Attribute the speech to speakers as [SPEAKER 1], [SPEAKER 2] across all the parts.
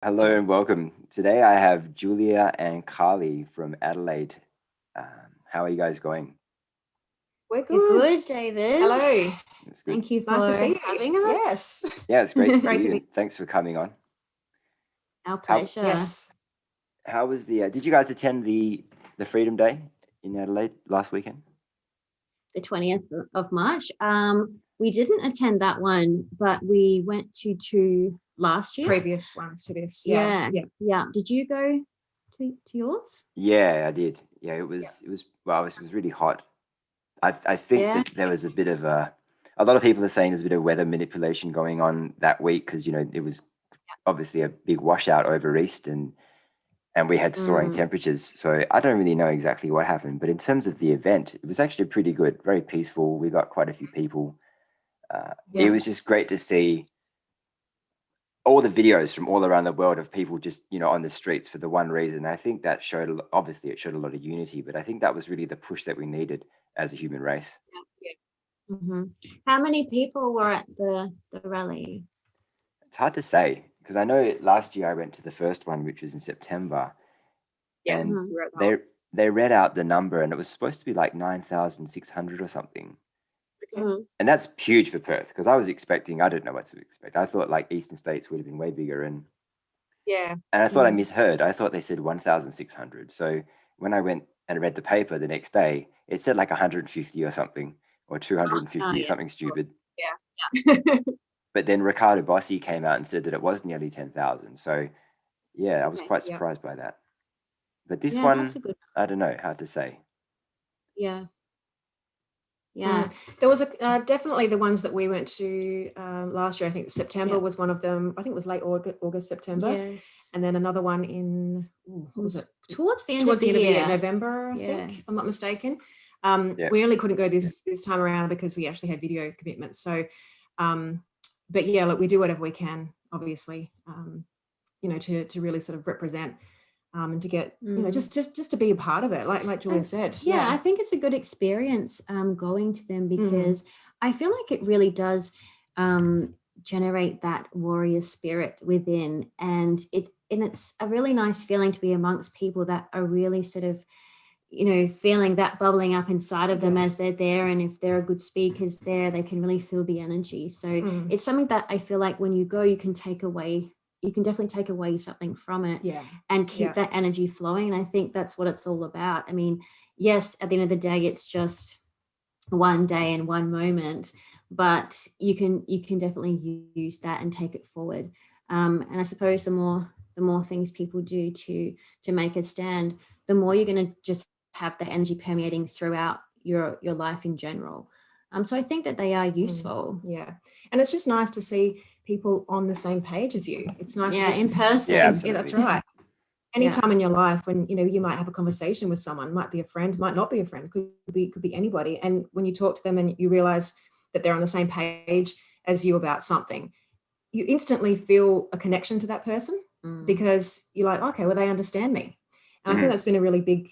[SPEAKER 1] Hello and welcome. Today I have Julia and Carly from Adelaide. Um, how are you guys going?
[SPEAKER 2] We're
[SPEAKER 3] You're
[SPEAKER 2] good.
[SPEAKER 3] good, David.
[SPEAKER 2] Hello.
[SPEAKER 1] It's good.
[SPEAKER 3] Thank you
[SPEAKER 2] Nice to
[SPEAKER 3] for
[SPEAKER 2] see you.
[SPEAKER 3] having us.
[SPEAKER 2] Yes.
[SPEAKER 1] Yeah, it's great to see
[SPEAKER 2] Great to
[SPEAKER 1] you.
[SPEAKER 2] be.
[SPEAKER 1] And thanks for coming on.
[SPEAKER 3] Our
[SPEAKER 1] How
[SPEAKER 3] pleasure.
[SPEAKER 2] Yes.
[SPEAKER 1] how was the? Did you guys attend the Freedom Day in Adelaide last weekend?
[SPEAKER 3] The 20th of March. We didn't attend that one, but we went to two last year.
[SPEAKER 2] Previous ones to this.
[SPEAKER 3] Yeah.
[SPEAKER 2] Yeah.
[SPEAKER 3] Yeah. Did you go to yours?
[SPEAKER 1] Yeah, I did. Yeah, it
[SPEAKER 2] Yeah.
[SPEAKER 1] was well, it was really hot. I think
[SPEAKER 3] Yeah.
[SPEAKER 1] that there was a bit of a lot of people are saying there's a bit of weather manipulation going on that week because it was obviously a big washout over east and we had soaring
[SPEAKER 3] Mm.
[SPEAKER 1] temperatures. So I don't really know exactly what happened, but in terms of the event, it was actually pretty good, very peaceful. We got quite a few people. It
[SPEAKER 2] Yeah.
[SPEAKER 1] was just great to see all the videos from all around the world of people just on the streets for the one reason. I think that obviously it showed a lot of unity, but I think that was really the push that we needed as a human race.
[SPEAKER 3] Hmm. How many people were at the rally?
[SPEAKER 1] It's hard to say because I know last year I went to the first one, which was in September,
[SPEAKER 2] Yes.
[SPEAKER 1] and
[SPEAKER 3] Mhm.
[SPEAKER 2] We're at that
[SPEAKER 1] they
[SPEAKER 2] one.
[SPEAKER 1] they read out the number and it was supposed to be like 9,600 or something.
[SPEAKER 2] Okay.
[SPEAKER 3] Mhm.
[SPEAKER 1] And that's huge for Perth because I didn't know what to expect. I thought like Eastern States would have been way bigger.
[SPEAKER 2] Yeah.
[SPEAKER 1] And I thought I
[SPEAKER 3] Mm.
[SPEAKER 1] misheard. I thought they said 1,600. So when I went and read the paper the next day, it said like 150 or something, or
[SPEAKER 3] Oh
[SPEAKER 1] 250 or
[SPEAKER 3] yeah.
[SPEAKER 1] something stupid.
[SPEAKER 2] Yeah.
[SPEAKER 1] But then Ricardo Bossi came out and said that it was nearly 10,000. So yeah, I was
[SPEAKER 3] Okay.
[SPEAKER 1] quite
[SPEAKER 2] Yeah.
[SPEAKER 1] surprised by that. But this
[SPEAKER 3] Yeah, that's
[SPEAKER 1] one,
[SPEAKER 3] a good.
[SPEAKER 1] I don't know, hard to say.
[SPEAKER 3] Yeah. Yeah.
[SPEAKER 2] Mm. There was definitely the ones that we went to last year. I think September
[SPEAKER 3] Yeah.
[SPEAKER 2] was one of them. I think it was late August, September,
[SPEAKER 3] Yes.
[SPEAKER 2] and then another one in
[SPEAKER 3] It
[SPEAKER 2] what was
[SPEAKER 3] was
[SPEAKER 2] it?
[SPEAKER 3] towards the end of
[SPEAKER 2] Towards
[SPEAKER 3] the
[SPEAKER 2] the end of the year,
[SPEAKER 3] year.
[SPEAKER 2] November, I think, if I'm not
[SPEAKER 3] Yes.
[SPEAKER 2] mistaken.
[SPEAKER 1] Yeah.
[SPEAKER 2] We only couldn't go this time around because we actually had video commitments. So, um, but yeah, look, we do whatever we can, obviously, to really sort of represent and to get,
[SPEAKER 3] Mm.
[SPEAKER 2] just to be a part of it, like Julia
[SPEAKER 3] And
[SPEAKER 2] said.
[SPEAKER 3] yeah,
[SPEAKER 2] Yeah.
[SPEAKER 3] I think it's a good experience going to them
[SPEAKER 2] Mm,
[SPEAKER 3] because I feel like it really does um, generate that warrior spirit within, and it's a really nice feeling to be amongst people that are really sort of feeling that bubbling up inside of them
[SPEAKER 2] yeah.
[SPEAKER 3] as they're there, and if there are good speakers there, they can really feel the energy. So
[SPEAKER 2] Mm,
[SPEAKER 3] it's something that I feel like when you go, you can definitely take away something from it
[SPEAKER 2] yeah.
[SPEAKER 3] and
[SPEAKER 2] Yeah.
[SPEAKER 3] keep that energy flowing. And I think that's what it's all about. I mean, yes, at the end of the day, it's just one day and one moment, but you can definitely use that and take it forward. And I suppose the more things people do to make a stand, the more you're going to just have that energy permeating throughout your life in general. So I think that they are
[SPEAKER 2] Mm,
[SPEAKER 3] useful.
[SPEAKER 2] yeah. And it's just nice to see people on the same page as you. It's nice to
[SPEAKER 3] Yeah, in
[SPEAKER 2] just,
[SPEAKER 1] Yeah,
[SPEAKER 3] person.
[SPEAKER 2] yeah, that's
[SPEAKER 1] absolutely.
[SPEAKER 2] right. Any
[SPEAKER 3] Yeah.
[SPEAKER 2] time in your life when you might have a conversation with someone, might be a friend, might not be a friend, could be anybody, and when you talk to them and you realize that they're on the same page as you about something, you instantly feel a connection to that person
[SPEAKER 3] Mm.
[SPEAKER 2] because you're like, okay, well, they understand me. And I think
[SPEAKER 1] Mhm.
[SPEAKER 2] that's been
[SPEAKER 3] Yes.
[SPEAKER 2] a really big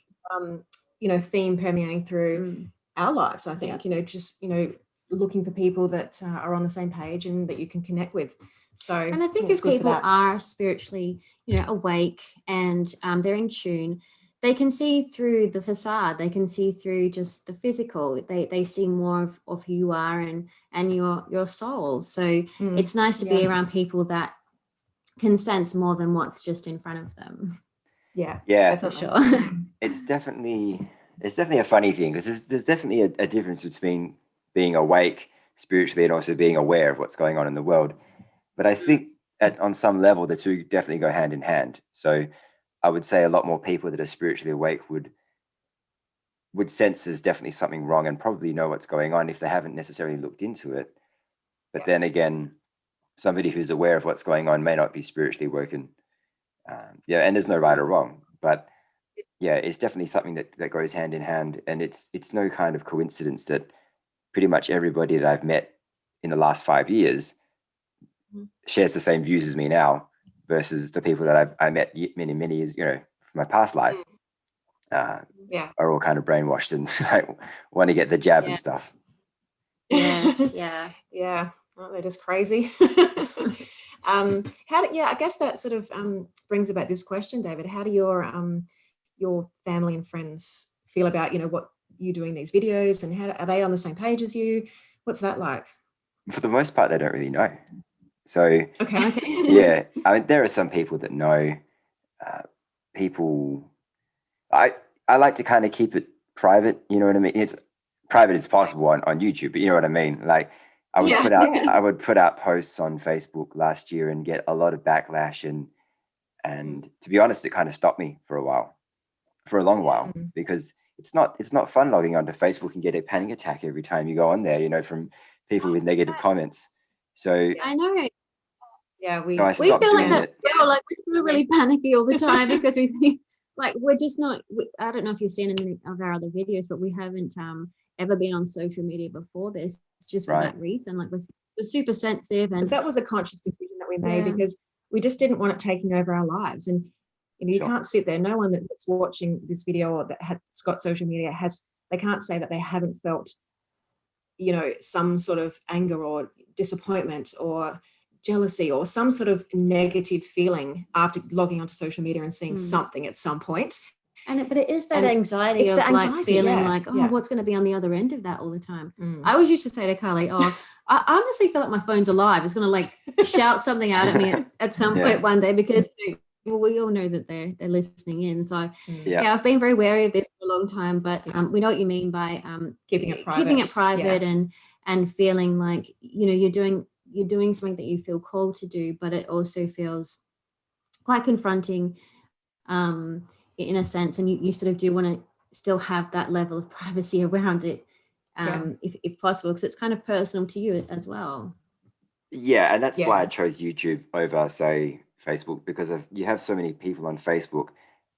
[SPEAKER 2] theme permeating through
[SPEAKER 3] Mm.
[SPEAKER 2] our lives. I
[SPEAKER 3] Yeah.
[SPEAKER 2] think just looking for people that are on the same page and that you can connect with. So I
[SPEAKER 3] And I think
[SPEAKER 2] think it's
[SPEAKER 3] if
[SPEAKER 2] good for
[SPEAKER 3] people
[SPEAKER 2] that.
[SPEAKER 3] are spiritually, awake and they're in tune, they can see through the facade. They can see through just the physical. They see more of who you are and your soul. So
[SPEAKER 2] Mm,
[SPEAKER 3] it's nice to
[SPEAKER 2] yeah.
[SPEAKER 3] be around people that can sense more than what's just in front of them.
[SPEAKER 2] Yeah,
[SPEAKER 1] Yeah,
[SPEAKER 3] For
[SPEAKER 2] definitely.
[SPEAKER 3] sure.
[SPEAKER 1] it's definitely a funny thing because there's definitely a difference between being awake spiritually and also being aware of what's going on in the world. But I think on some level the two definitely go hand in hand. So I would say a lot more people that are spiritually awake would sense there's definitely something wrong and probably know what's going on if they haven't necessarily looked into it. But
[SPEAKER 2] Yeah.
[SPEAKER 1] then again, somebody who's aware of what's going on may not be spiritually woken. Yeah, and there's no right or wrong, but yeah, it's definitely something that goes hand in hand, and it's no kind of coincidence that pretty much everybody that I've met in the last 5 years shares the same views as me now, versus the people that I met many years, from my past life,
[SPEAKER 2] Mm,
[SPEAKER 1] uh,
[SPEAKER 2] yeah.
[SPEAKER 1] are all kind of brainwashed and like, want to get the jab and
[SPEAKER 3] Yeah.
[SPEAKER 1] stuff.
[SPEAKER 3] Yes. Yeah.
[SPEAKER 2] Yeah. Well, they're just crazy. I guess that sort of brings about this question, David. How do your family and friends feel about, what you doing these videos, and how are they on the same page as you? What's that like?
[SPEAKER 1] For the most part, they don't really know. So
[SPEAKER 2] Okay.
[SPEAKER 1] yeah, I mean, there are some people that know. People, I like to kind of keep it private. You know what I mean? It's private as possible on YouTube, but you know what I mean. Like I would put out posts on Facebook last year and get a lot of backlash, and to be honest, it kind of stopped me for a long while, because it's not fun logging onto Facebook and get a panic attack every time you go on there, from people with negative comments. So
[SPEAKER 3] I know.
[SPEAKER 2] Yeah, we
[SPEAKER 1] I
[SPEAKER 3] feel
[SPEAKER 1] stopped
[SPEAKER 3] like
[SPEAKER 1] doing
[SPEAKER 3] that.
[SPEAKER 1] it.
[SPEAKER 3] Like we feel really panicky all the time because we think like we're just not. I don't know if you've seen any of our other videos, but we haven't ever been on social media before this. Just for that reason, like we're super sensitive, and
[SPEAKER 2] but that was a conscious decision that we made because we just didn't want it taking over our lives. And you can't sit there. No one that's watching this video or that has got social media they can't say that they haven't felt, some sort of anger or disappointment or jealousy or some sort of negative feeling after logging onto social media and seeing something at some point.
[SPEAKER 3] But it is that anxiety of like feeling like, what's going to be on the other end of that all the time. I always used to say to Carly, I honestly feel like my phone's alive. It's going to like shout something out at me at some point one day, because we all know that they're listening in. So I've been very wary of this for a long time, but we know what you mean by
[SPEAKER 2] keeping it private
[SPEAKER 3] and feeling like, you're doing something that you feel called to do, but it also feels quite confronting in a sense, and you sort of do want to still have that level of privacy around it, if possible, because it's kind of personal to you as well.
[SPEAKER 1] Yeah, and that's why I chose YouTube over, say, Facebook, because you have so many people on Facebook,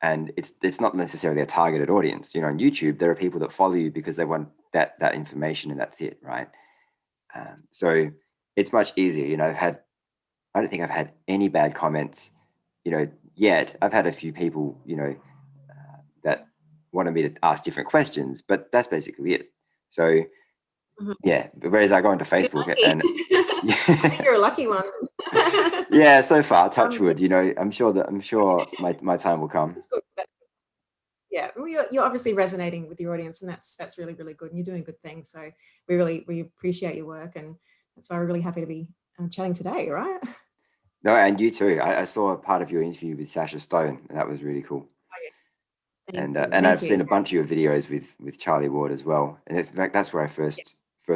[SPEAKER 1] and it's not necessarily a targeted audience. On YouTube, there are people that follow you because they want that information, and that's it, right? So it's much easier. I don't think I've had any bad comments, yet. I've had a few people, that wanted me to ask different questions, but that's basically it. So whereas I go onto Facebook and
[SPEAKER 2] I think you're a lucky one.
[SPEAKER 1] yeah, so far, touch wood. I'm sure my time will come.
[SPEAKER 2] That's good. Yeah, well, you're obviously resonating with your audience, and that's really, really good, and you're doing good things. So we appreciate your work, and that's why we're really happy to be chatting today, right?
[SPEAKER 1] No, and you too. I saw a part of your interview with Sasha Stone, and that was really cool. And I've seen a bunch of your videos with Charlie Ward as well, and in fact that's where I first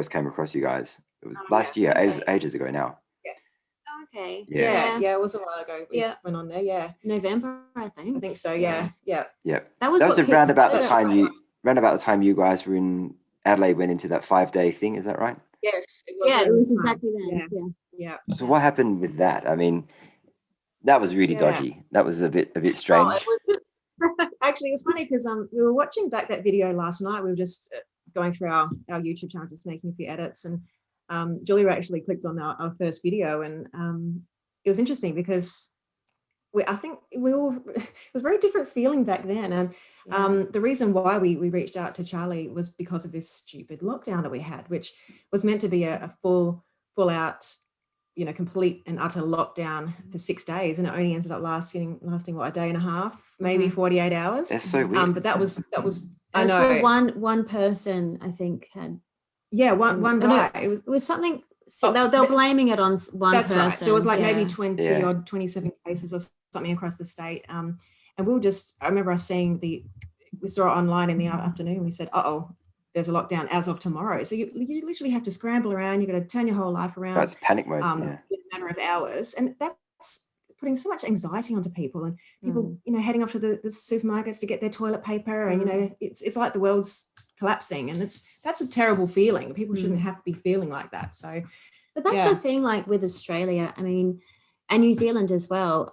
[SPEAKER 1] came across you guys. It was last year. It was ages ago now.
[SPEAKER 3] Okay.
[SPEAKER 2] Yeah, it was a while ago. We went on there. Yeah,
[SPEAKER 3] November, I think
[SPEAKER 1] That
[SPEAKER 3] so.
[SPEAKER 1] was around about the time you guys were in Adelaide, went into that 5-day thing. Is that right?
[SPEAKER 2] Yes.
[SPEAKER 3] It was exactly then.
[SPEAKER 2] Yeah.
[SPEAKER 1] So what happened with that? I mean, that was really dodgy. That was a bit strange.
[SPEAKER 2] Actually, it was funny because we were watching back that video last night. We were just going through our YouTube channel, just making a few edits, and Julia actually clicked on our first video, and it was interesting because I think it was a very different feeling back then. And the reason why we reached out to Charlie was because of this stupid lockdown that we had, which was meant to be a full out, complete and utter lockdown for 6 days, and it only ended up lasting what, a day and a half, maybe 48 hours.
[SPEAKER 1] That's so weird.
[SPEAKER 2] But that was
[SPEAKER 3] I know one person, I think, had
[SPEAKER 2] one guy.
[SPEAKER 3] It was something. So they were blaming it on one person. Right.
[SPEAKER 2] There was like maybe 20 or 27 cases or something across the state. And I remember us seeing we saw it online in the afternoon. We said, there's a lockdown as of tomorrow. So you literally have to scramble around. You've got to turn your whole life around.
[SPEAKER 1] That's panic mode.
[SPEAKER 2] In a matter of hours. And that's putting so much anxiety onto people, and people, heading off to the supermarkets to get their toilet paper. And, it's like the world's collapsing, and that's a terrible feeling. People shouldn't have to be feeling like that. So,
[SPEAKER 3] but that's the thing, like with Australia, I mean, and New Zealand as well.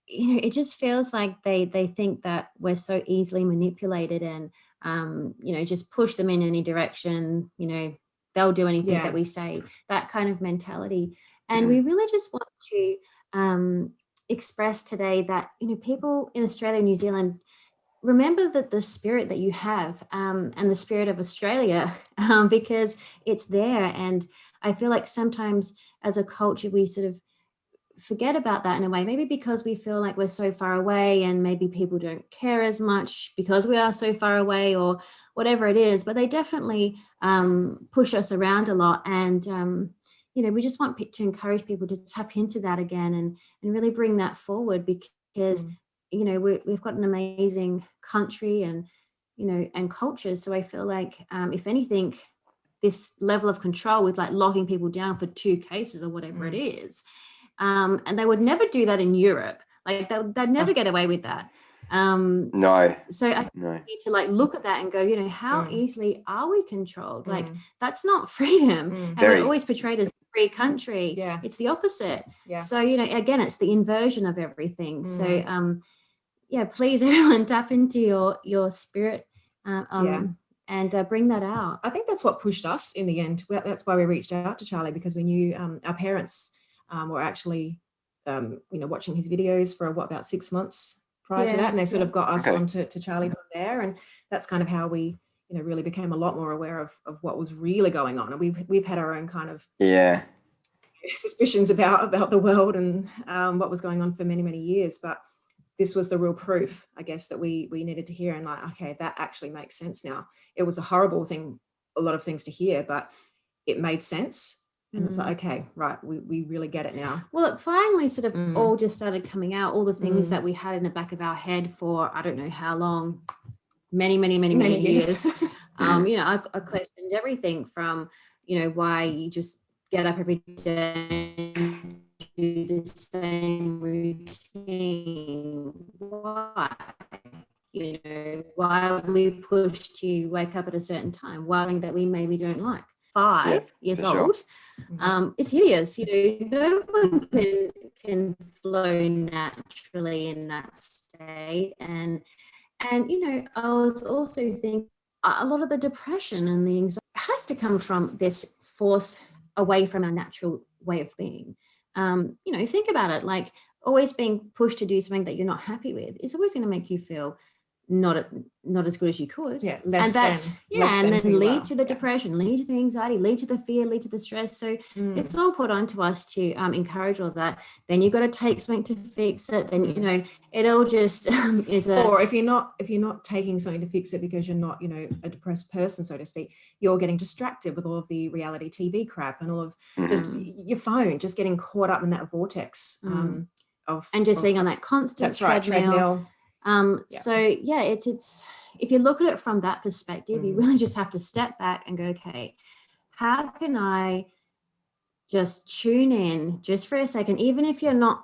[SPEAKER 3] It just feels like they think that we're so easily manipulated, and just push them in any direction. They'll do anything that we say. That kind of mentality, and we really just want to express today that people in Australia and New Zealand, remember that the spirit that you have, and the spirit of Australia, because it's there. And I feel like sometimes as a culture, we sort of forget about that in a way, maybe because we feel like we're so far away, and maybe people don't care as much because we are so far away, or whatever it is, but they definitely push us around a lot. And we just want to encourage people to tap into that again, and really bring that forward, because we've got an amazing country and and culture. So I feel like if anything, this level of control with like locking people down for 2 cases or whatever it is, and they would never do that in Europe. Like they'd never get away with that.
[SPEAKER 1] No.
[SPEAKER 3] So I need to like look at that and go, how easily are we controlled? Like that's not freedom. And we're always portrayed as a free country.
[SPEAKER 2] Yeah.
[SPEAKER 3] It's the opposite.
[SPEAKER 2] Yeah.
[SPEAKER 3] So, again, it's the inversion of everything. So please everyone tap into your spirit and bring that out.
[SPEAKER 2] I think that's what pushed us in the end. That's why we reached out to Charlie, because we knew our parents were actually watching his videos for about 6 months prior to that, and they sort of got us onto Charlie from there. And that's kind of how we really became a lot more aware of what was really going on. And we've had our own kind of suspicions about the world and what was going on for many years, but this was the real proof, I guess, that we needed to hear. And like, okay, that actually makes sense now. It was a horrible thing, a lot of things to hear, but it made sense. And it's like, okay, right, we really get it now.
[SPEAKER 3] Well, it finally sort of all just started coming out, all the things that we had in the back of our head for, I don't know how long, many years. I questioned everything from, why you just get up every day and do the same routine. Why? Why are we pushed to wake up at a certain time? Why something that we maybe don't like? 5 years old, it's hideous. No one can flow naturally in that state. And I was also thinking a lot of the depression and the anxiety has to come from this force away from our natural way of being. Think about it, like always being pushed to do something that you're not happy with. It's always going to make you feel not as good as you could.
[SPEAKER 2] Yeah,
[SPEAKER 3] and then lead to the depression, lead to the anxiety, lead to the fear, lead to the stress. So it's all put onto us to encourage all that. Then you've got to take something to fix it. Then it all just is a.
[SPEAKER 2] Or if you're not taking something to fix it because you're not a depressed person, so to speak, you're getting distracted with all of the reality TV crap and all of just your phone, just getting caught up in that vortex of
[SPEAKER 3] being on that constant treadmill. So it's if you look at it from that perspective, you really just have to step back and go, okay, how can I just tune in just for a second, even if you're not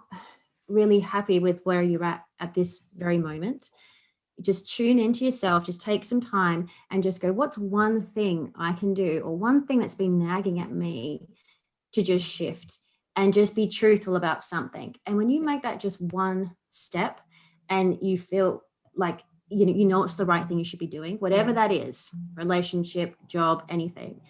[SPEAKER 3] really happy with where you're at this very moment, just tune into yourself, just take some time and just go, what's one thing I can do, or one thing that's been nagging at me to just shift and just be truthful about something. And when you make that just one step, and you feel like, it's the right thing you should be doing, whatever that is, relationship, job, anything,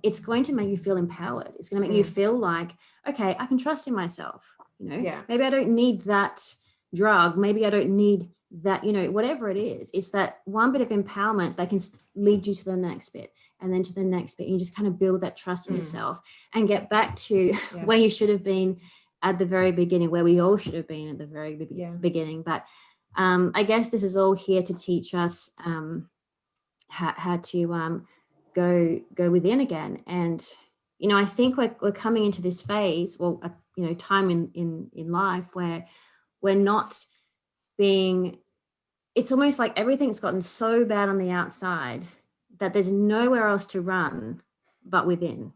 [SPEAKER 3] it's going to make you feel empowered. It's going to make you feel like, okay, I can trust in myself. Maybe I don't need that drug. Maybe I don't need that, whatever it is. It's that one bit of empowerment that can lead you to the next bit and then to the next bit. And you just kind of build that trust in yourself and get back to where you should have been at the very beginning, where we all should have been at the very beginning. But I guess this is all here to teach us how to go within again. And I think we're coming into this phase, time in life where we're not being. It's almost like everything's gotten so bad on the outside that there's nowhere else to run but within.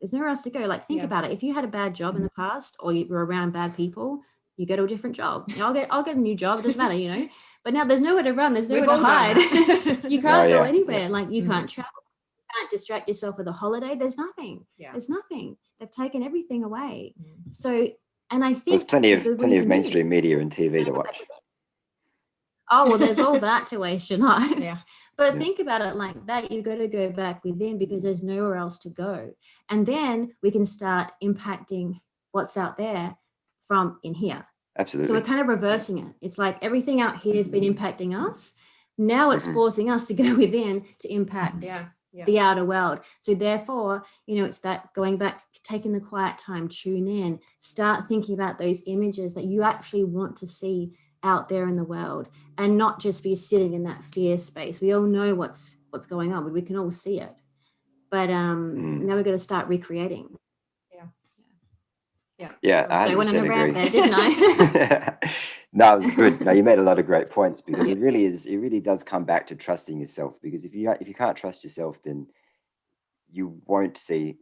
[SPEAKER 3] There's nowhere else to go. Like, think about it. If you had a bad job in the past, or you were around bad people, you go to a different job. I'll get a new job. It doesn't matter, But now there's nowhere to run. There's nowhere to hide. You can't go anywhere. Like, you can't travel. You can't distract yourself with a holiday. There's nothing. There's nothing. They've taken everything away. So, and I think
[SPEAKER 1] there's plenty of mainstream media and TV to watch.
[SPEAKER 3] Oh, well, there's all that to waste your life. But think about it like that. You've got to go back within, because there's nowhere else to go. And then we can start impacting what's out there from in here.
[SPEAKER 1] Absolutely.
[SPEAKER 3] So we're kind of reversing it. It's like everything out here has been impacting us. Now it's forcing us to go within to impact the outer world. So therefore, it's that going back, taking the quiet time, tune in, start thinking about those images that you actually want to see out there in the world, and not just be sitting in that fear space. We all know what's going on. We can all see it, but now we're going to start recreating.
[SPEAKER 1] Yeah,
[SPEAKER 3] So I went on a
[SPEAKER 1] 100%
[SPEAKER 3] rant
[SPEAKER 1] agree.
[SPEAKER 3] there, didn't I?
[SPEAKER 1] No, it was good. No, you made a lot of great points, because it really does come back to trusting yourself. Because if you can't trust yourself, then you won't see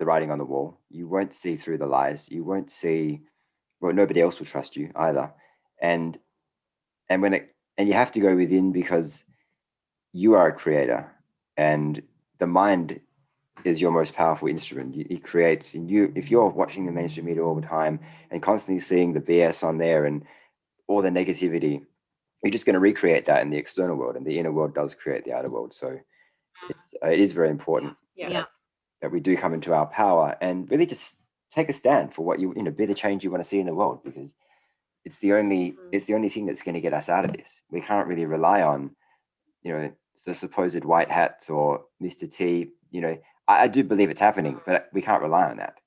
[SPEAKER 1] the writing on the wall. You won't see through the lies. You won't see, well, nobody else will trust you either. And you have to go within, because you are a creator, and the mind is your most powerful instrument. It creates, and if you're watching the mainstream media all the time and constantly seeing the BS on there and all the negativity, you're just going to recreate that in the external world, and the inner world does create the outer world. So it is very important that we do come into our power and really just take a stand for what be the change you want to see in the world, because it's the only thing that's going to get us out of this. We can't really rely on the supposed white hats or Mr. T. I do believe it's happening, but we can't rely on that.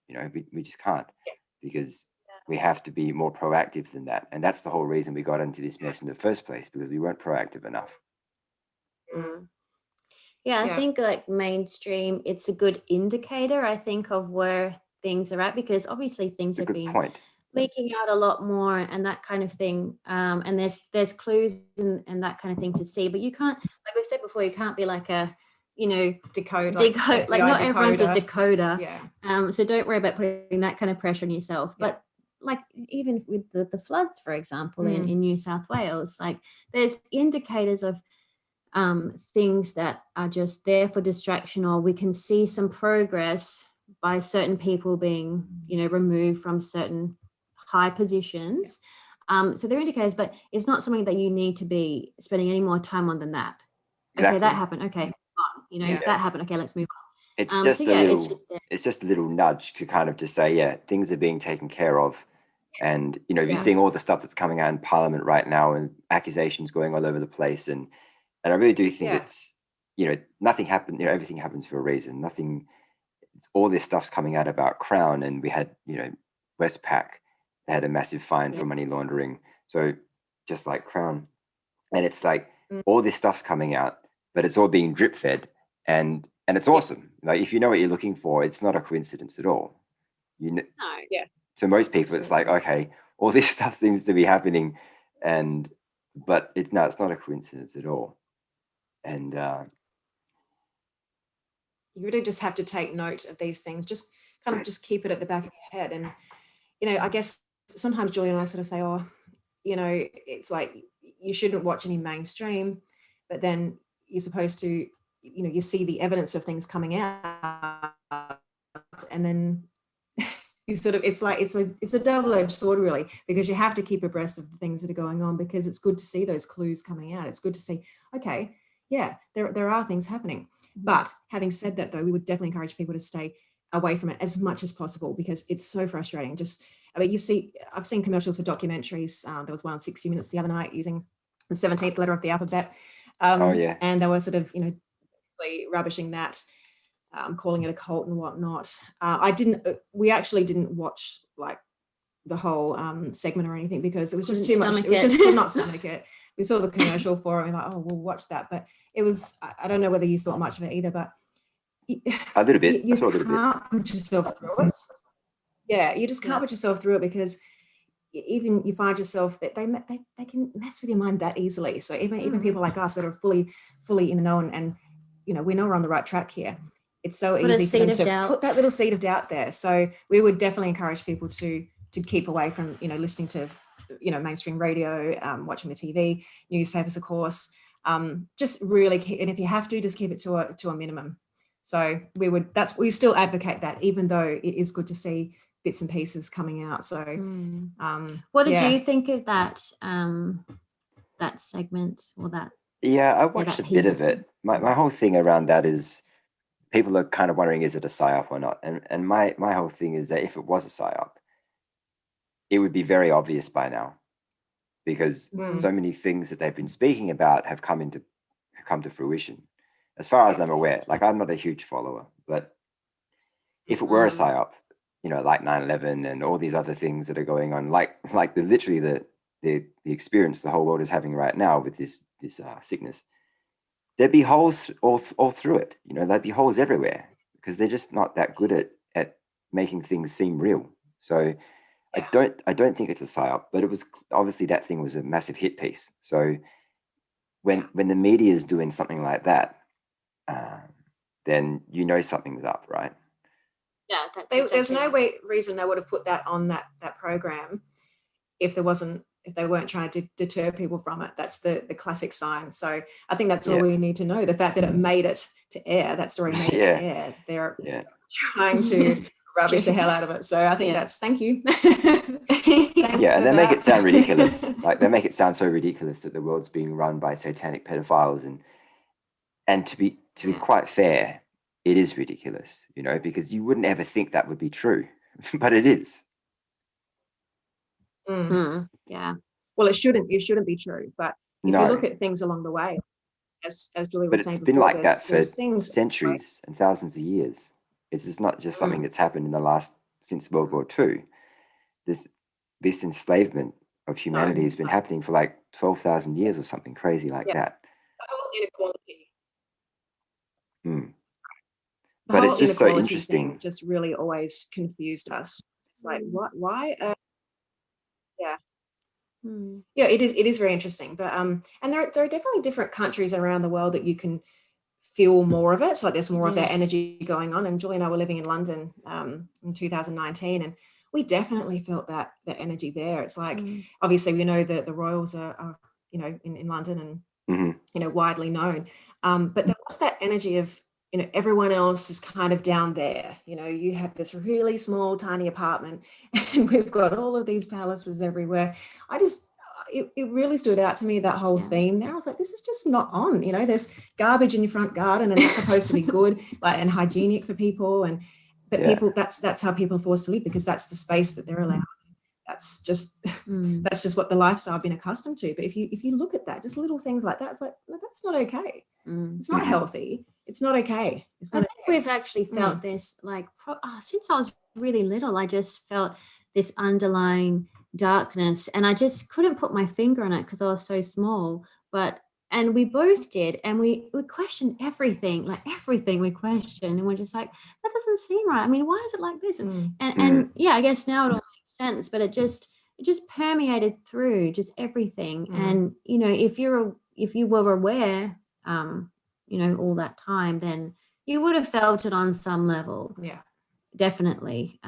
[SPEAKER 1] We just can't, because we have to be more proactive than that. And that's the whole reason we got into this mess in the first place, because we weren't proactive enough.
[SPEAKER 3] Yeah, I think like mainstream, it's a good indicator, I think, of where things are at, because obviously things have been leaking out a lot more and that kind of thing. And there's clues and that kind of thing to see, but you can't, like we said before, you can't be like a
[SPEAKER 2] decode
[SPEAKER 3] like not everyone's a decoder.
[SPEAKER 2] Yeah.
[SPEAKER 3] So don't worry about putting that kind of pressure on yourself. But like even with the floods, for example, in New South Wales, like there's indicators of things that are just there for distraction, or we can see some progress by certain people being removed from certain high positions. So they're indicators, but it's not something that you need to be spending any more time on than that.
[SPEAKER 1] Exactly.
[SPEAKER 3] Okay, that happened. Okay, on. That happened. Okay, let's move on.
[SPEAKER 1] It's just it's just a little nudge to kind of just say, things are being taken care of. And you're seeing all the stuff that's coming out in Parliament right now, and accusations going all over the place, and I really do think it's nothing happened. Everything happens for a reason. Nothing. It's all this stuff's coming out about Crown, and we had Westpac. They had a massive fine for money laundering. So just like Crown, and it's like all this stuff's coming out, but it's all being drip fed, and it's awesome. Like if you know what you're looking for, it's not a coincidence at all. To most people, it's like, okay, all this stuff seems to be happening, but it's not a coincidence at all. And
[SPEAKER 2] you really just have to take note of these things. Just kind of just keep it at the back of your head. And I guess sometimes Julie and I sort of say, it's like you shouldn't watch any mainstream, but then you're supposed to, you see the evidence of things coming out, and then you sort of, it's a double-edged sword really, because you have to keep abreast of the things that are going on, because it's good to see those clues coming out. It's good to see, okay, there are things happening. But having said that, though, we would definitely encourage people to stay away from it as much as possible, because it's so frustrating. I've seen commercials for documentaries. There was one on 60 Minutes the other night using the 17th letter of the alphabet. And they were sort of, basically rubbishing that, calling it a cult and whatnot. We actually didn't watch like the whole segment or anything, because it was just too much. We just could not stomach it. We saw the commercial for it, and we're like, oh, we'll watch that. But it was, I don't know whether you saw much of it either, but
[SPEAKER 1] a little bit.
[SPEAKER 2] You can't put yourself through it. Yeah, you just can't put yourself through it, because even you find yourself that they can mess with your mind that easily. So even people like us that are fully in the know, and we know we're on the right track here, it's so easy for them to put that little seed of doubt there. So we would definitely encourage people to keep away from listening to mainstream radio, watching the TV, newspapers, of course. Just really and if you have to, just keep it to a minimum. So we still advocate that, even though it is good to see bits and pieces coming out. So
[SPEAKER 3] what did you think of that that segment, or that?
[SPEAKER 1] I watched a bit of it. My whole thing around that is, people are kind of wondering, is it a psyop or not? And my whole thing is that if it was a psyop, it would be very obvious by now, because so many things that they've been speaking about have come to fruition. as far as I'm aware. Like, I'm not a huge follower, but if it were a psyop, you know, like 9/11 and all these other things that are going on, like literally the experience the whole world is having right now with this sickness, there'd be holes all through it. You know, there'd be holes everywhere because they're just not that good at making things seem real. So I don't think it's a psyop, but it was obviously, that thing was a massive hit piece. So when the media is doing something like that, then you know something's up, right?
[SPEAKER 3] Yeah, that's
[SPEAKER 2] there's no reason they would have put that on that program if they weren't trying to deter people from it. That's the classic sign. So I think that's all we need to know. The fact that it made it to air, that story made it to air, they're trying to rubbish the hell out of it. So I think that's, thank you.
[SPEAKER 1] And they make it sound ridiculous. Like, they make it sound so ridiculous that the world's being run by satanic pedophiles, and to be quite fair, it is ridiculous, you know, because you wouldn't ever think that would be true, but it is.
[SPEAKER 3] Yeah.
[SPEAKER 2] Well, it shouldn't be true, but if you look at things along the way, as Julie was saying,
[SPEAKER 1] it's been like that for
[SPEAKER 2] things
[SPEAKER 1] centuries and thousands of years. It's not just something that's happened in the last, since World War II. This enslavement of humanity has been happening for like 12,000 years or something crazy like that.
[SPEAKER 2] The whole inequality.
[SPEAKER 1] But it's just so interesting.
[SPEAKER 2] Just really always confused us. It's like, what? Why? Yeah, it is very interesting. But and there are definitely different countries around the world that you can feel more of it. So like, there's more of that energy going on. And Julie and I were living in London in 2019, and we definitely felt that energy there. It's like, obviously we know that the royals are you know, in London and you know, widely known. But there was that energy of, you know, everyone else is kind of down there. You know, you have this really small, tiny apartment, and we've got all of these palaces everywhere. It really stood out to me, that whole theme there. I was like, this is just not on. You know, there's garbage in your front garden, and it's supposed to be good, like, and hygienic for people. But people, that's how people are forced to live, because that's the space that they're allowed. That's just what the lifestyle I've been accustomed to. But if you look at that, just little things like that, it's like, no, that's not okay. It's not healthy. It's not okay.
[SPEAKER 3] I think we've actually felt this, like, since I was really little. I just felt this underlying darkness, and I just couldn't put my finger on it because I was so small. And we both did, and we questioned everything, like everything we questioned, and we're just like, that doesn't seem right. I mean, why is it like this? And yeah, I guess now it all makes sense, but it just permeated through just everything. And you know, if you were aware, you know, all that time, then you would have felt it on some level.
[SPEAKER 2] Yeah,
[SPEAKER 3] definitely.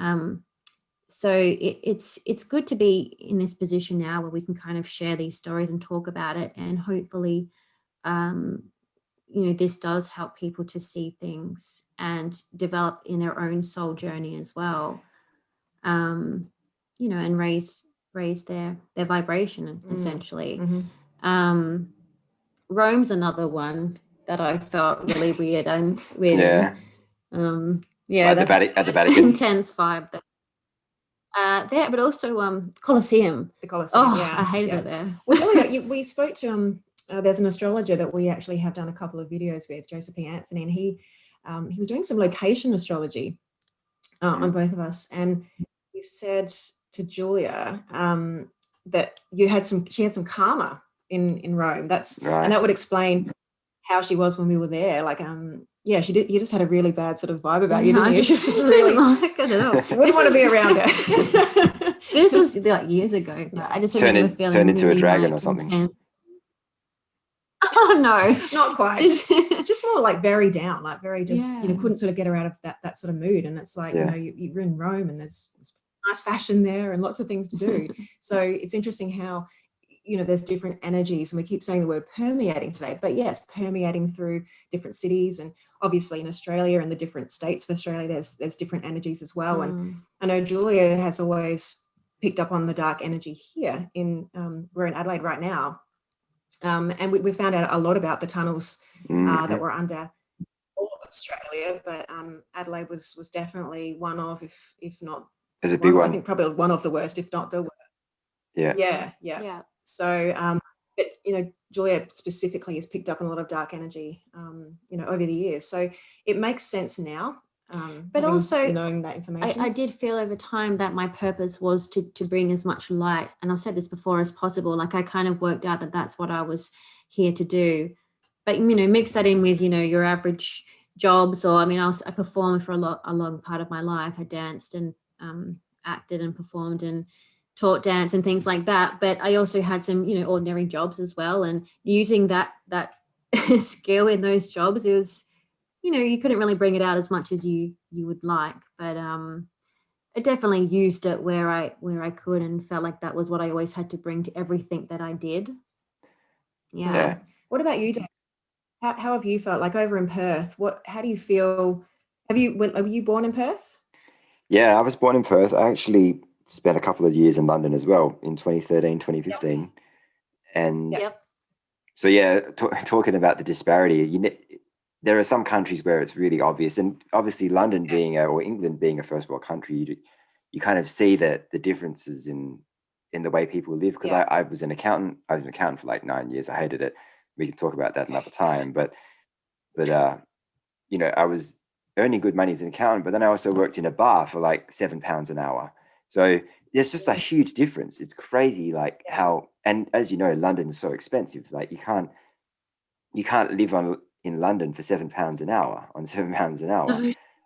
[SPEAKER 3] So it's good to be in this position now where we can kind of share these stories and talk about it, and hopefully you know, this does help people to see things and develop in their own soul journey as well, you know, and raise their vibration, essentially. Rome's another one that I felt really weird and weird.
[SPEAKER 1] At the Vatican.
[SPEAKER 3] Intense vibe there, but also Colosseum.
[SPEAKER 2] The Colosseum.
[SPEAKER 3] I hated it there.
[SPEAKER 2] Well, we spoke to there's an astrologer that we actually have done a couple of videos with, Joseph P. Anthony, and he was doing some location astrology on both of us, and he said to Julia that she had some karma in Rome. That's right. And that would explain how she was when we were there. Like she did. You just had a really bad sort of vibe about you, didn't you? Just really like it. You wouldn't want to be around her.
[SPEAKER 3] This was like years ago. I just remember feeling
[SPEAKER 1] turn into
[SPEAKER 3] really,
[SPEAKER 1] a dragon
[SPEAKER 3] like,
[SPEAKER 1] or something.
[SPEAKER 3] Intense. Oh no,
[SPEAKER 2] not quite. Just more like very down, like very just you know, couldn't sort of get her out of that sort of mood. And it's like, you know, you're in Rome and there's nice fashion there and lots of things to do. So it's interesting how, you know, there's different energies, and we keep saying the word permeating today, but yes, permeating through different cities, and obviously in Australia and the different states of Australia, there's different energies as well. And I know Julia has always picked up on the dark energy here we're in Adelaide right now. And we found out a lot about the tunnels that were under all of Australia, but Adelaide was definitely one of, if not,
[SPEAKER 1] there's a big one.
[SPEAKER 2] I think probably one of the worst, if not the worst.
[SPEAKER 1] Yeah.
[SPEAKER 2] So but Julia specifically has picked up on a lot of dark energy, over the years. So it makes sense now.
[SPEAKER 3] But also
[SPEAKER 2] knowing that information.
[SPEAKER 3] I did feel over time that my purpose was to bring as much light, and I've said this before, as possible. Like I kind of worked out that that's what I was here to do. But mix that in with your average jobs, or I performed for a long part of my life. I danced and acted and performed and taught dance and things like that. But I also had some ordinary jobs as well, and using that skill in those jobs, it was you couldn't really bring it out as much as you would like, but I definitely used it where I could, and felt like that was what I always had to bring to everything that I did. Yeah.
[SPEAKER 2] What about you, Dave? How have you felt, like over in Perth? How do you feel? Were you born in Perth?
[SPEAKER 1] Yeah, I was born in Perth. I actually spent a couple of years in London as well in 2013, 2015.
[SPEAKER 2] Yep.
[SPEAKER 1] And
[SPEAKER 3] Yep.
[SPEAKER 1] so yeah, talking about the disparity, there are some countries where it's really obvious, and obviously London or England being a first world country, you kind of see the differences in the way people live. Because I was an accountant. I was an accountant for like 9 years. I hated it. We can talk about that another time. But I was earning good money as an accountant, but then I also worked in a bar for like £7 an hour. So there's just a huge difference. It's crazy, like how, and as you know, London is so expensive. Like you can't live in London for £7 an hour on £7 an hour,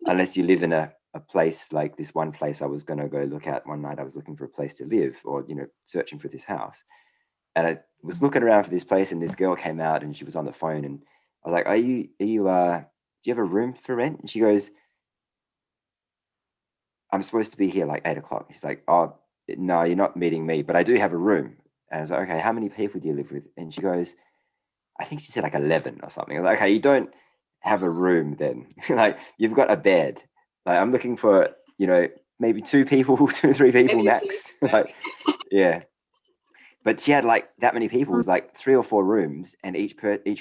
[SPEAKER 1] unless you live in a place like this one place I was going to go look at one night. I was looking for a place to live, or searching for this house, and I was looking around for this place, and this girl came out and she was on the phone, and I was like, do you have a room for rent? And she goes, I'm supposed to be here like 8 o'clock. She's like, oh no, you're not meeting me, but I do have a room. And I was like, okay, how many people do you live with? And she goes, I think she said like 11 or something. I was like, okay, you don't have a room then. Like you've got a bed. Like I'm looking for, maybe 2 people, 2 or 3 people max. Like, yeah. But she had like that many people. It was like 3 or 4 rooms, and each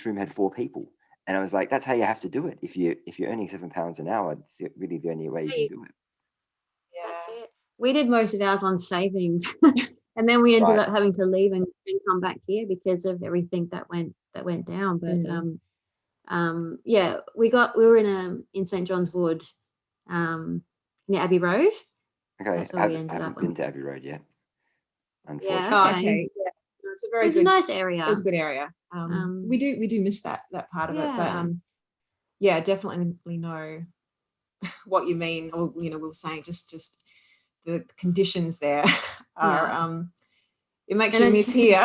[SPEAKER 1] room had 4 people. And I was like, that's how you have to do it. If you're earning £7 an hour, it's really the only way you can do it.
[SPEAKER 3] Yeah. That's it. We did most of ours on savings. And then we ended up having to leave and come back here because of everything that went down. But yeah, we were in St John's Wood, near Abbey Road.
[SPEAKER 1] Okay,
[SPEAKER 3] that's where we ended up.
[SPEAKER 1] Been to Abbey Road yet? Unfortunately.
[SPEAKER 3] Yeah,
[SPEAKER 2] okay. Yeah,
[SPEAKER 3] it's a nice area.
[SPEAKER 2] It's a good area. We do miss that part of it, but yeah, definitely know what you mean. Or we were saying just the conditions there are it makes you miss here.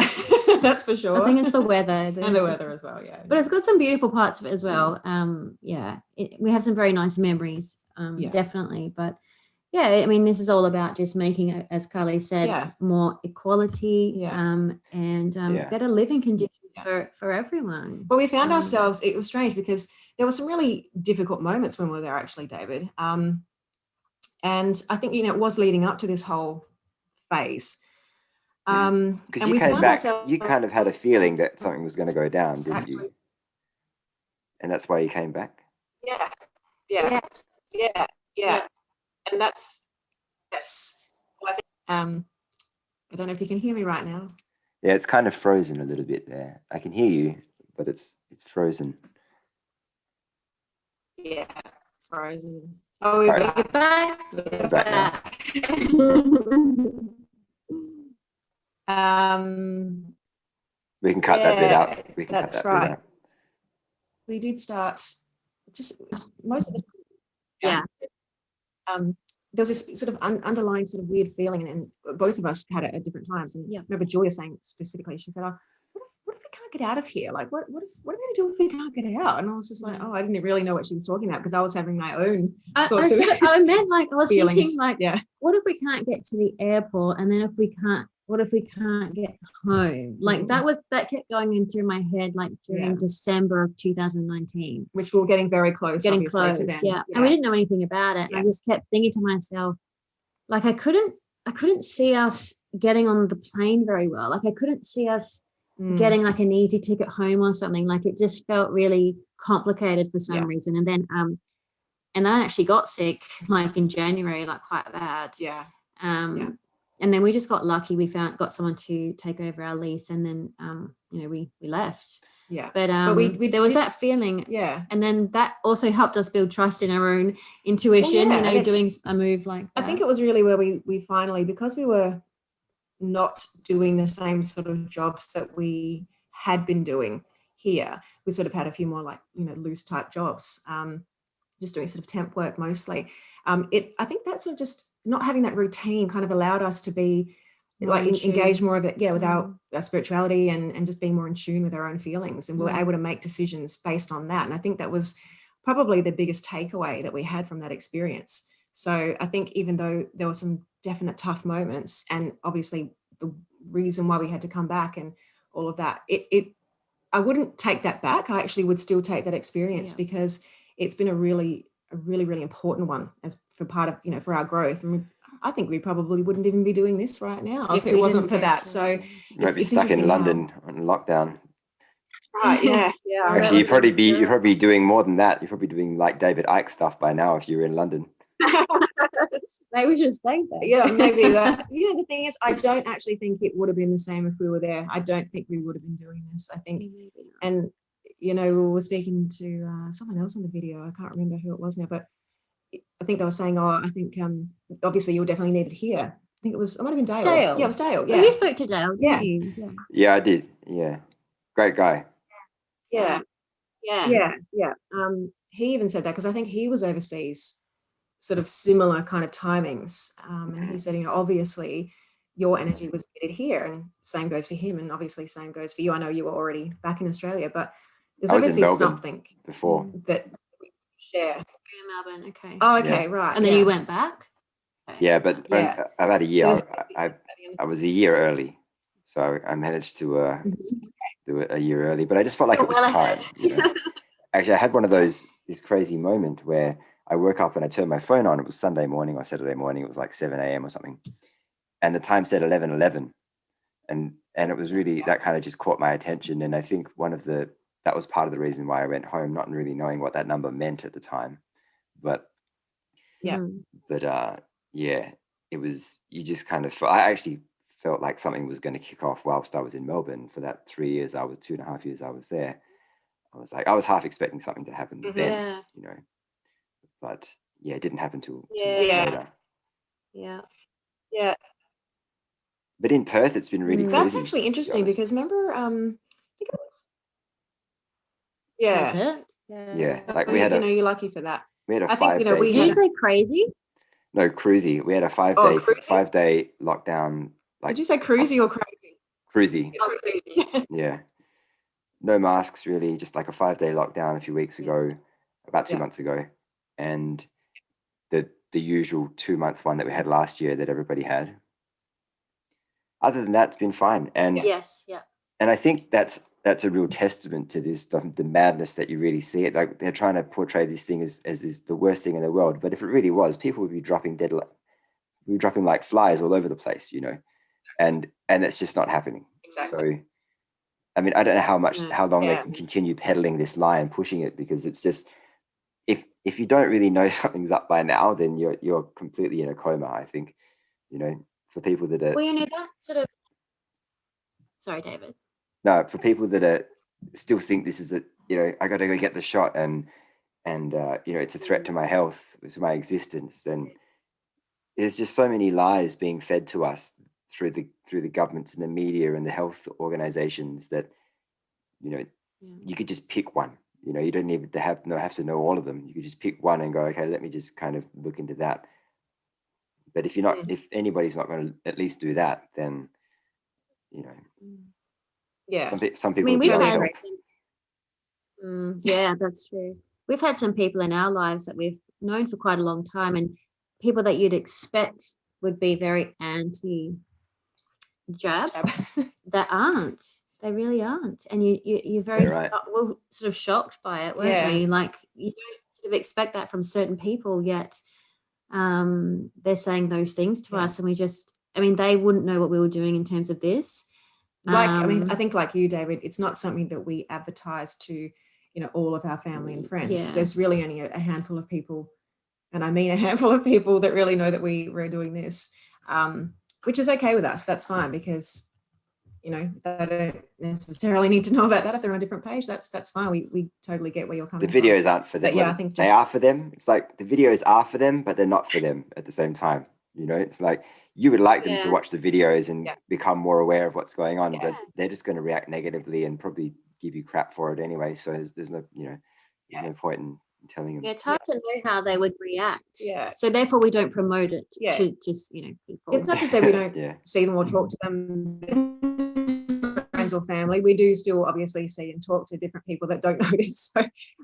[SPEAKER 2] That's for sure.
[SPEAKER 3] I think it's the weather.
[SPEAKER 2] And the weather as well, yeah.
[SPEAKER 3] But it's got some beautiful parts of it as well. We have some very nice memories, definitely. But yeah, this is all about just making, as Carly said, more equality and better living conditions for everyone.
[SPEAKER 2] Well, we found ourselves, it was strange because there were some really difficult moments when we were there, actually, David. And I think, it was leading up to this whole phase.
[SPEAKER 1] Because you came back, you kind of had a feeling that something was going to go down, didn't you? And that's why you came back?
[SPEAKER 2] Yeah. And that's, yes. Well, I think, I don't know if you can hear me right now.
[SPEAKER 1] Yeah, it's kind of frozen a little bit there. I can hear you, but it's frozen.
[SPEAKER 2] Yeah, frozen.
[SPEAKER 3] Oh, we're back.
[SPEAKER 1] We're back
[SPEAKER 2] now.
[SPEAKER 1] We can cut that bit out. We can
[SPEAKER 2] that's
[SPEAKER 1] cut that
[SPEAKER 2] right.
[SPEAKER 1] bit out.
[SPEAKER 2] We did start just most of the
[SPEAKER 3] yeah.
[SPEAKER 2] There was this sort of underlying sort of weird feeling, and both of us had it at different times. And I remember Julia saying specifically, she said, what if we can't get out of here? Like, what are we going to do if we can't get out? And I was just like, I didn't really know what she was talking about because I was having my own sorts of
[SPEAKER 3] I meant, like, I was
[SPEAKER 2] feelings.
[SPEAKER 3] Thinking, like, what if we can't get to the airport? And then what if we can't get home? Like that kept going into my head, like during December of 2019,
[SPEAKER 2] which we were getting very close.
[SPEAKER 3] To then. Yeah. And we didn't know anything about it. I just kept thinking to myself, like, I couldn't see us getting on the plane very well. Like I couldn't see us getting like an easy ticket home or something. Like it just felt really complicated for some reason. And then I actually got sick like in January, like quite bad. and then we just got lucky. We got someone to take over our lease, and then we left.
[SPEAKER 2] Yeah.
[SPEAKER 3] But
[SPEAKER 2] we
[SPEAKER 3] there was that feeling.
[SPEAKER 2] Yeah.
[SPEAKER 3] And then that also helped us build trust in our own intuition, doing a move like that.
[SPEAKER 2] I think it was really where we finally, because we were not doing the same sort of jobs that we had been doing here, we sort of had a few more like, loose type jobs, just doing sort of temp work mostly. I think that sort of just not having that routine kind of allowed us to be engage more of it, with our spirituality and just being more in tune with our own feelings, and we were able to make decisions based on that. And I think that was probably the biggest takeaway that we had from that experience. So I think even though there were some definite tough moments, and obviously the reason why we had to come back and all of that, I wouldn't take that back. I actually would still take that experience because it's been a really, really important one as for part of, for our growth. And I think we probably wouldn't even be doing this right now if it wasn't for that. So
[SPEAKER 1] you might be stuck in London on lockdown.
[SPEAKER 2] Right, yeah.
[SPEAKER 1] Actually, you're probably doing more than that. You're probably doing like David Icke stuff by now if you're in London.
[SPEAKER 3] Maybe we should stay there.
[SPEAKER 2] Yeah, maybe that. The thing is, I don't actually think it would have been the same if we were there. I don't think we would have been doing this. I think, and we were speaking to someone else on the video. I can't remember who it was now, but I think they were saying, I think obviously you're definitely needed here. I think it might have been Dale.
[SPEAKER 3] Dale.
[SPEAKER 2] Yeah, it was Dale. Yeah.
[SPEAKER 3] Oh, you spoke to Dale, didn't you?
[SPEAKER 1] Yeah, I did. Yeah. Great guy.
[SPEAKER 2] Yeah. He even said that because I think he was overseas, sort of similar kind of timings. And he said, obviously your energy was needed here, and same goes for him. And obviously same goes for you. I know you were already back in Australia, but there's obviously something
[SPEAKER 1] before
[SPEAKER 2] that we share.
[SPEAKER 3] Melbourne, okay.
[SPEAKER 2] Oh, okay, right.
[SPEAKER 3] And then you went back?
[SPEAKER 1] Yeah, but about a year. I was a year early, so I managed to do it a year early. But I just felt like it was time. Actually, I had one of this crazy moment where I woke up and I turned my phone on. It was Sunday morning or Saturday morning. It was like 7 a.m. or something, and the time said 11:11, and it was really that kind of just caught my attention. And I think that was part of the reason why I went home, not really knowing what that number meant at the time. But it was, you just kind of, I actually felt like something was going to kick off whilst I was in Melbourne for that 3 years. 2.5 years I was there. I was half expecting something to happen then, but it didn't happen till later.
[SPEAKER 3] Yeah.
[SPEAKER 1] But in Perth, it's been really
[SPEAKER 2] That's
[SPEAKER 1] crazy,
[SPEAKER 2] actually interesting because remember, I think it was.
[SPEAKER 3] Was it?
[SPEAKER 1] Yeah. Like we had
[SPEAKER 2] you're lucky for that.
[SPEAKER 1] We had a
[SPEAKER 2] I think,
[SPEAKER 1] 5 day.
[SPEAKER 3] Did you say crazy?
[SPEAKER 1] No, cruisy. We had a 5-day lockdown.
[SPEAKER 2] Did you say cruisy or crazy?
[SPEAKER 1] Cruisy.
[SPEAKER 2] Oh, cruisy.
[SPEAKER 1] Yeah. No masks really, just like a 5-day lockdown a few weeks ago, about 2 months ago. And the usual 2-month one that we had last year that everybody had. Other than that, it's been fine. And and I think that's a real testament to this, the madness that you really see it. Like they're trying to portray this thing as the worst thing in the world. But if it really was, people would be dropping like flies all over the place, and that's just not happening.
[SPEAKER 2] Exactly.
[SPEAKER 1] So, I mean, I don't know how long they can continue peddling this lie and pushing it, because it's just, if you don't really know something's up by now, then you're completely in a coma, I think, for people that are.
[SPEAKER 3] Well, that sort of. Sorry, David.
[SPEAKER 1] No, for people that are still think this is I got to go get the shot and it's a threat to my health, to my existence, and there's just so many lies being fed to us through the governments and the media and the health organizations that you could just pick one. You don't even have to know all of them. You could just pick one and go, okay, let me just kind of look into that. But if anybody's not going to at least do that, then some people.
[SPEAKER 3] We've had that's true. We've had some people in our lives that we've known for quite a long time, and people that you'd expect would be very anti-jab that aren't. They really aren't, and you're very sort of shocked by it, weren't we? Like you don't sort of expect that from certain people, yet they're saying those things to us, and they wouldn't know what we were doing in terms of this.
[SPEAKER 2] I think like you, David, it's not something that we advertise to, all of our family and friends.
[SPEAKER 3] Yeah.
[SPEAKER 2] There's really only a handful of people, and I mean a handful of people that really know that we're doing this. which is okay with us. That's fine, because they don't necessarily need to know about that if they're on a different page. That's fine. We totally get where you're coming
[SPEAKER 1] The
[SPEAKER 2] from.
[SPEAKER 1] videos aren't for them.
[SPEAKER 2] But yeah, I think
[SPEAKER 1] they are for them. It's like the videos are for them, but they're not for them at the same time. It's like you would like them to watch the videos and become more aware of what's going on, but they're just going to react negatively and probably give you crap for it anyway. So there's no, there's no point in telling them.
[SPEAKER 3] Yeah, it's hard to know how they would react.
[SPEAKER 2] Yeah.
[SPEAKER 3] So therefore, we don't promote it to just people.
[SPEAKER 2] It's not to say we don't see them or talk to them, friends or family. We do still obviously see and talk to different people that don't know this. So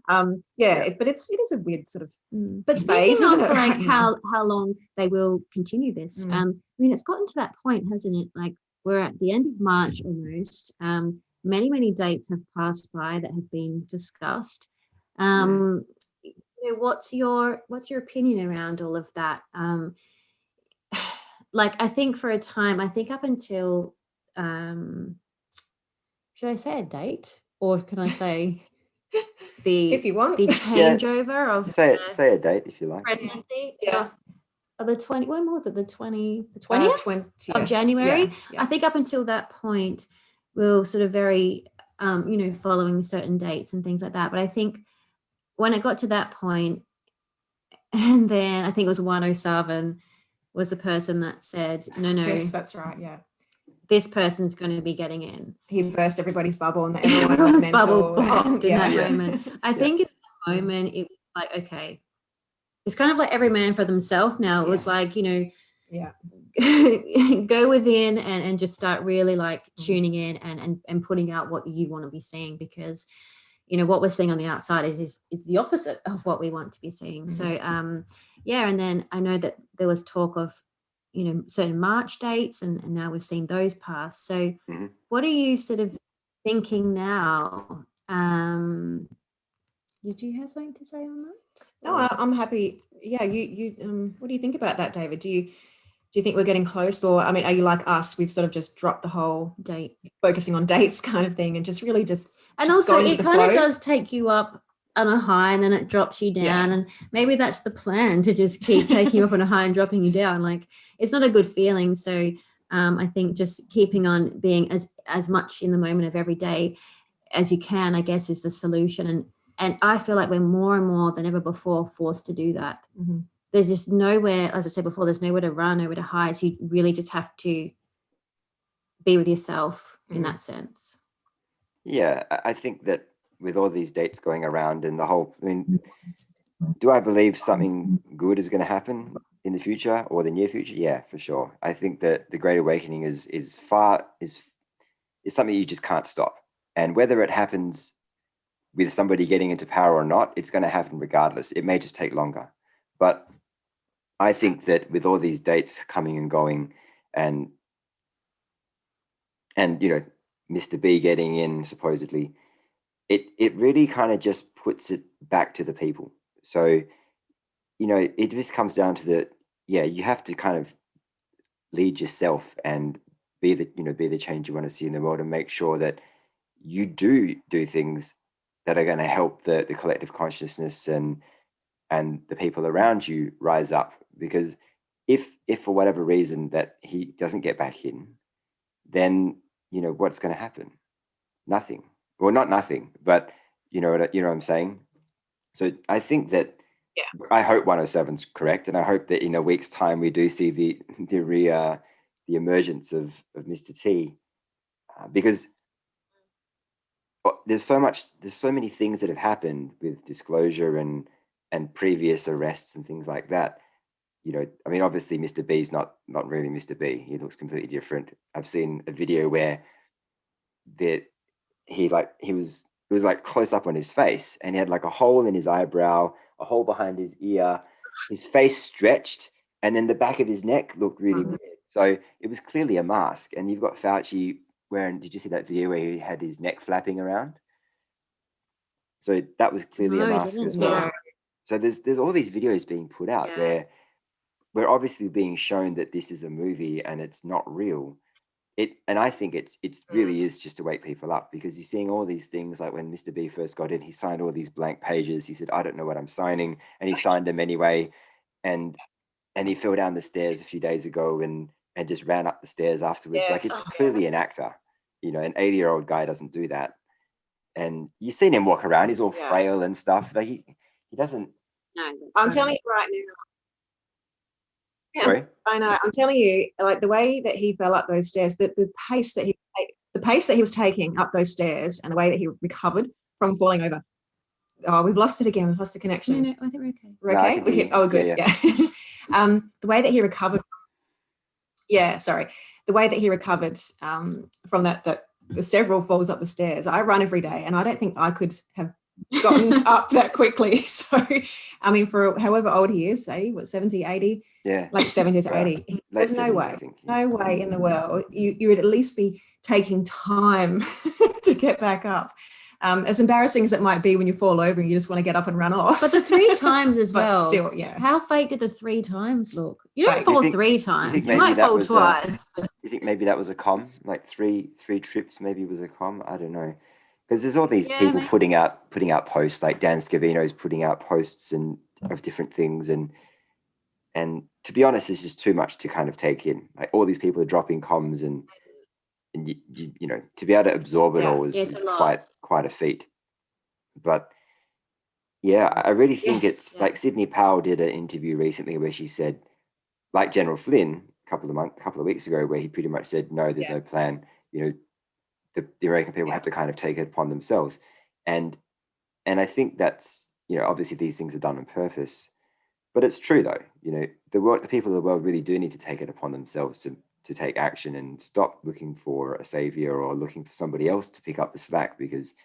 [SPEAKER 2] but it is a weird sort of
[SPEAKER 3] but
[SPEAKER 2] phase,
[SPEAKER 3] speaking
[SPEAKER 2] isn't
[SPEAKER 3] of
[SPEAKER 2] it?
[SPEAKER 3] like how long they will continue this, I mean, it's gotten to that point, hasn't it? Like, we're at the end of March almost. Many dates have passed by that have been discussed. What's your opinion around all of that? Like, I think for a time, I think up until should I say a date, or can I say the
[SPEAKER 2] if you want
[SPEAKER 3] the changeover of
[SPEAKER 1] say a date if you like.
[SPEAKER 3] Presidency?
[SPEAKER 2] Of
[SPEAKER 3] the 20, when was it? The 20th of January. I think up until that point, we were sort of very following certain dates and things like that. But I think when it got to that point, and then I think it was 107 was the person that said, no,
[SPEAKER 2] yes, that's right,
[SPEAKER 3] this person's going to be getting in.
[SPEAKER 2] He burst everybody's bubble, and everyone's
[SPEAKER 3] bubble popped in that moment. I think in that moment it was like, okay, it's kind of like every man for themselves now. It was like, go within and just start really like tuning in and putting out what you want to be seeing, because what we're seeing on the outside is the opposite of what we want to be seeing. So and then I know that there was talk of certain March dates, and now we've seen those pass. So what are you sort of thinking now? Did you have something to say on that?
[SPEAKER 2] No, I'm happy. Yeah, you what do you think about that, David? Do you think we're getting close, or I mean, are you like us? We've sort of just dropped the whole
[SPEAKER 3] date,
[SPEAKER 2] focusing on dates kind of thing, and just really just
[SPEAKER 3] and also it kind of does take you up on a high and then it drops you down, and maybe that's the plan, to just keep taking you up on a high and dropping you down. Like, it's not a good feeling. So I think just keeping on being as much in the moment of every day as you can, I guess, is the solution. And I feel like we're more and more than ever before forced to do that. There's just nowhere, as I said before, there's nowhere to run, nowhere to hide. So you really just have to be with yourself in that sense.
[SPEAKER 1] Yeah, I think that with all these dates going around and the whole, I mean, do I believe something good is going to happen in the future or the near future? Yeah, for sure. I think that the Great Awakening is something you just can't stop. And whether it happens with somebody getting into power or not, it's going to happen regardless. It may just take longer. But I think that with all these dates coming and going, and Mr. B getting in supposedly, it really kind of just puts it back to the people. So, it just comes down to you have to kind of lead yourself and be the change you want to see in the world, and make sure that you do things that are going to help the collective consciousness and the people around you rise up. Because if for whatever reason that he doesn't get back in, then what's going to happen? Nothing. Well, not nothing, but you know what I'm saying. So I think that I hope 107's correct, and I hope that in a week's time we do see the emergence of Mr. T, because there's so many things that have happened with disclosure and previous arrests and things like that. I mean, obviously Mr. B's not really Mr. B. He looks completely different. I've seen a video where he was like close up on his face, and he had like a hole in his eyebrow, a hole behind his ear, his face stretched, and then the back of his neck looked really weird. So it was clearly a mask. And you've got Fauci wearing, did you see that video where he had his neck flapping around? So that was clearly a mask as well. So there's all these videos being put out where we're obviously being shown that this is a movie and it's not real. And I think it's really is just to wake people up, because you're seeing all these things, like when Mr. B first got in, he signed all these blank pages. He said, I don't know what I'm signing, and he signed them anyway. And he fell down the stairs a few days ago, and and just ran up the stairs afterwards. Like, it's
[SPEAKER 2] Yes.
[SPEAKER 1] clearly an actor. You know, an 80-year-old guy doesn't do that. And you've seen him walk around, he's all
[SPEAKER 2] Yeah.
[SPEAKER 1] frail and stuff. Like, he doesn't.
[SPEAKER 3] No,
[SPEAKER 2] I'm telling you right now. Yeah,
[SPEAKER 1] Sorry?
[SPEAKER 2] I know. I'm telling you, like the way that he fell up those stairs, the pace that he was taking up those stairs, and the way that he recovered from falling over. Oh, we've lost it again. We've lost the connection.
[SPEAKER 3] No, I think we're okay.
[SPEAKER 2] We're
[SPEAKER 1] No, I
[SPEAKER 2] okay.
[SPEAKER 1] can hear you.
[SPEAKER 2] Oh, good.
[SPEAKER 1] Yeah.
[SPEAKER 2] The way that he recovered. Yeah, sorry. The way that he recovered from the several falls up the stairs. I run every day, and I don't think I could have gotten up that quickly. So, I mean, for however old he is, say, what, 70, 80?
[SPEAKER 1] Yeah.
[SPEAKER 2] Like 70 to
[SPEAKER 1] Yeah.
[SPEAKER 2] 80.
[SPEAKER 1] Late
[SPEAKER 2] There's no
[SPEAKER 1] 70s,
[SPEAKER 2] way.
[SPEAKER 1] I think.
[SPEAKER 2] No way in the world. You would at least be taking time to get back up. As embarrassing as it might be when you fall over and you just want to get up and run off.
[SPEAKER 3] But the 3 times as
[SPEAKER 2] But
[SPEAKER 3] well.
[SPEAKER 2] still, yeah.
[SPEAKER 3] How fake did the 3 times look? You don't
[SPEAKER 2] Fake.
[SPEAKER 3] fall
[SPEAKER 1] think-
[SPEAKER 3] 3 times. You
[SPEAKER 1] maybe
[SPEAKER 3] might
[SPEAKER 1] that
[SPEAKER 3] fall
[SPEAKER 1] was,
[SPEAKER 3] twice. But
[SPEAKER 1] You think maybe that was a com? Like three trips maybe was a com? I don't know. Because there's all these
[SPEAKER 3] Yeah,
[SPEAKER 1] people
[SPEAKER 3] maybe.
[SPEAKER 1] putting out posts, like Dan Scavino's putting out posts and of different things, and to be honest, it's just too much to kind of take in. Like, all these people are dropping comms, and you know, to be able to absorb it
[SPEAKER 2] Yeah.
[SPEAKER 1] all is,
[SPEAKER 3] Yeah, it's
[SPEAKER 1] is
[SPEAKER 3] a lot.
[SPEAKER 1] quite a feat. But yeah, I really think
[SPEAKER 2] Yes,
[SPEAKER 1] it's
[SPEAKER 3] yeah.
[SPEAKER 1] like Sydney Powell did an interview recently where she said, like General Flynn a couple of weeks ago, where he pretty much said, no, there's no plan. You know, the American people have to kind of take it upon themselves. And I think that's, you know, obviously these things are done on purpose, but it's true though. You know, the people of the world really do need to take it upon themselves to take action and stop looking for a savior or looking for somebody else to pick up the slack, because,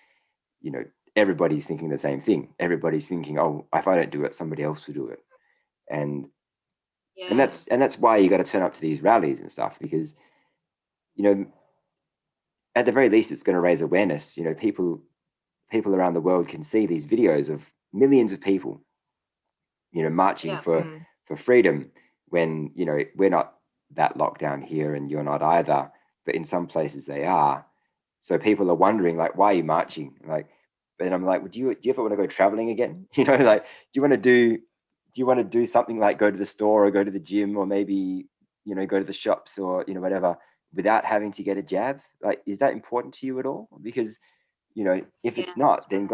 [SPEAKER 1] you know, everybody's thinking the same thing. Everybody's thinking, oh, if I don't do it, somebody else will do it. And
[SPEAKER 3] yeah.
[SPEAKER 1] and that's why you got to turn up to these rallies and stuff, because, you know, at the very least, it's going to raise awareness. You know, people around the world can see these videos of millions of people, you know, marching
[SPEAKER 3] Yeah.
[SPEAKER 1] for freedom, when, you know, we're not that locked down here and you're not either, but in some places they are. So people are wondering, like, why are you marching? Like, and I'm like, do you ever want to go traveling again? You know, like, do you want to do something like go to the store or go to the gym, or maybe, you know, go to the shops, or, you know, whatever, without having to get a jab? Like, is that important to you at all? Because, you know, if it's not, then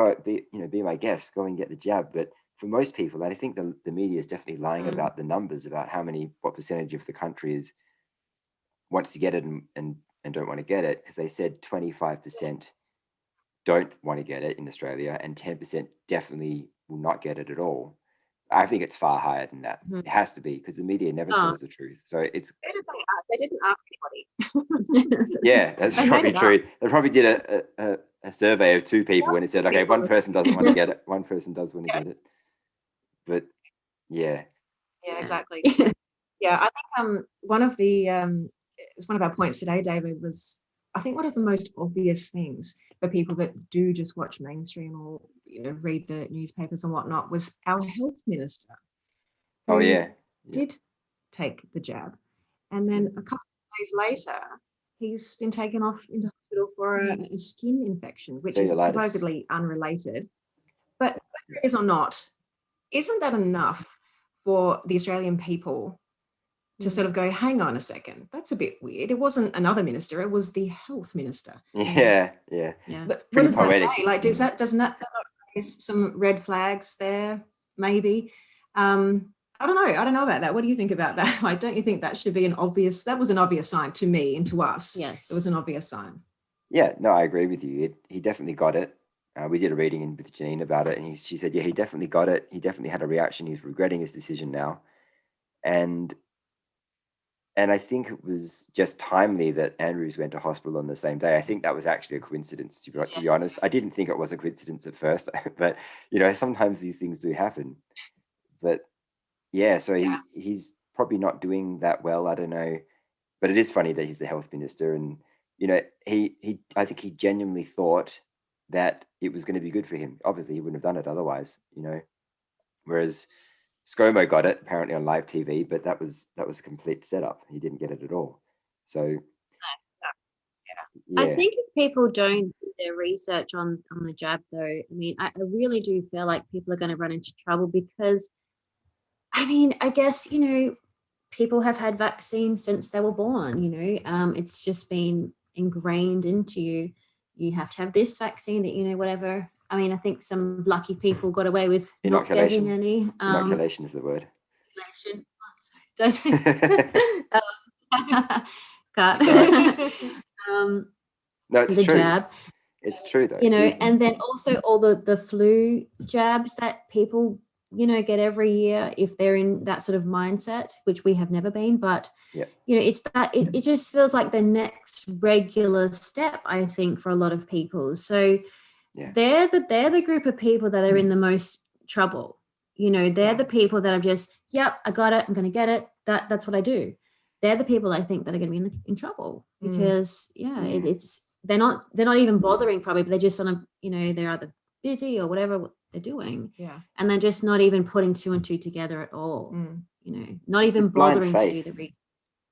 [SPEAKER 1] be my guest, go and get the jab. But for most people, and I think the media is definitely lying about the numbers, about what percentage of the country wants to get it and don't want to get it, because they said 25% don't want to get it in Australia, and 10% definitely will not get it at all. I think it's far higher than that. It has to be, because the media never tells the truth. So it's
[SPEAKER 2] They didn't ask anybody.
[SPEAKER 1] yeah, that's
[SPEAKER 2] They made
[SPEAKER 1] probably
[SPEAKER 2] it
[SPEAKER 1] true. They probably did a survey of 2 people, and it said, okay, one person doesn't want to get it, one person does want to get it. But yeah,
[SPEAKER 2] Yeah, exactly. Yeah, I think one of our points today, David, was, I think, one of the most obvious things for people that do just watch mainstream or, you know, read the newspapers and whatnot, was our health minister.
[SPEAKER 1] oh
[SPEAKER 2] who
[SPEAKER 1] yeah,
[SPEAKER 2] did take the jab, and then a couple of days later, he's been taken off into hospital for a skin infection, which is
[SPEAKER 1] Cellulitis.
[SPEAKER 2] supposedly unrelated. But whether it is or not, isn't that enough for the Australian people to sort of go, hang on a second, that's a bit weird? It wasn't another minister, it was the health minister.
[SPEAKER 1] yeah.
[SPEAKER 3] Yeah.
[SPEAKER 2] But what
[SPEAKER 1] Pretty
[SPEAKER 2] does
[SPEAKER 1] poetic.
[SPEAKER 2] that say? Like, does that not raise some red flags there? Maybe. I don't know about that. What do you think about that? Like, don't you think that should be that was an obvious sign to me and to us?
[SPEAKER 3] Yes.
[SPEAKER 2] It was an obvious sign.
[SPEAKER 1] Yeah, no, I agree with you. He definitely got it. We did a reading with Janine about it, and she said, yeah, he definitely got it. He definitely had a reaction. He's regretting his decision now. And I think it was just timely that Andrews went to hospital on the same day. I think that was actually a coincidence, to be honest. I didn't think it was a coincidence at first, but, you know, sometimes these things do happen. But yeah, so he's probably not doing that well. I don't know. But it is funny that he's the health minister, and, you know, I think he genuinely thought that it was going to be good for him. Obviously, he wouldn't have done it otherwise, you know. Whereas ScoMo got it apparently on live TV, but that was a complete setup. He didn't get it at all. So yeah.
[SPEAKER 3] I think if people don't do their research on the jab, though, I mean, I really do feel like people are going to run into trouble, because, I mean, I guess, you know, people have had vaccines since they were born, it's just been ingrained into you. You have to have this vaccine, that, whatever. I mean, I think some lucky people got away with not getting any.
[SPEAKER 1] Inoculation is the word.
[SPEAKER 3] Does cut.
[SPEAKER 1] No, it's
[SPEAKER 3] the
[SPEAKER 1] true.
[SPEAKER 3] jab.
[SPEAKER 1] It's true though.
[SPEAKER 3] And then also all the flu jabs that people, get every year if they're in that sort of mindset, which we have never been. But, it's that it just feels like the next regular step, I think, for a lot of people. So they're the group of people that are in the most trouble. They're the people that are just, yep, I got it, I'm going to get it. That's what I do. They're the people I think that are going to be in trouble because it's they're not even bothering probably, but they're just on a, they're either busy or whatever they're doing.
[SPEAKER 2] Yeah.
[SPEAKER 3] And they're just not even putting two and two together at all. Not even bothering to do the research.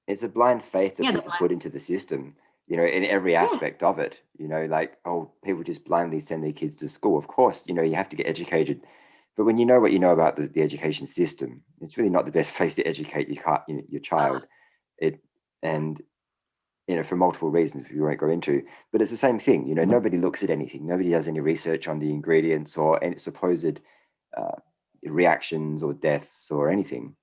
[SPEAKER 1] It's a blind faith that people put into the system, in every aspect of it, like, oh, people just blindly send their kids to school. Of course, you have to get educated. But when you know what you know about the education system, it's really not the best place to educate your child. For multiple reasons we won't go into, but it's the same thing. Nobody looks at anything. Nobody does any research on the ingredients or any supposed reactions or deaths or anything.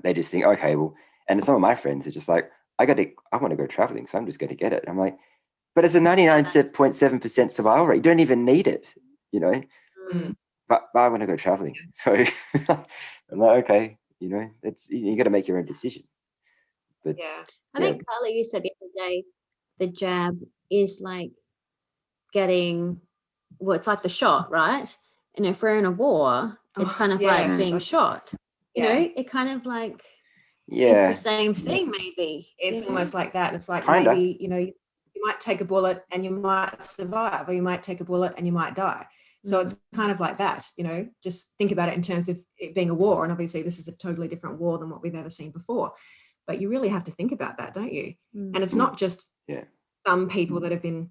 [SPEAKER 1] They just think, okay, well, and some of my friends are just like, I want to go traveling, so I'm just going to get it. I'm like, but it's a 99.7% survival rate. You don't even need it, But I want to go traveling. So I'm like, okay, it's, you got to make your own decision. But
[SPEAKER 3] I think, Carla, you said the other day, the jab is like getting, it's like the shot, right? And if we're in a war, it's kind of like being shot. It kind of like, it's the same thing, maybe.
[SPEAKER 2] It's almost like that. It's like
[SPEAKER 1] Kinda.
[SPEAKER 2] maybe, you might take a bullet and you might survive, or you might take a bullet and you might die. So it's kind of like that, just think about it in terms of it being a war. And obviously this is a totally different war than what we've ever seen before. But you really have to think about that, don't you? And it's not just some people that have been,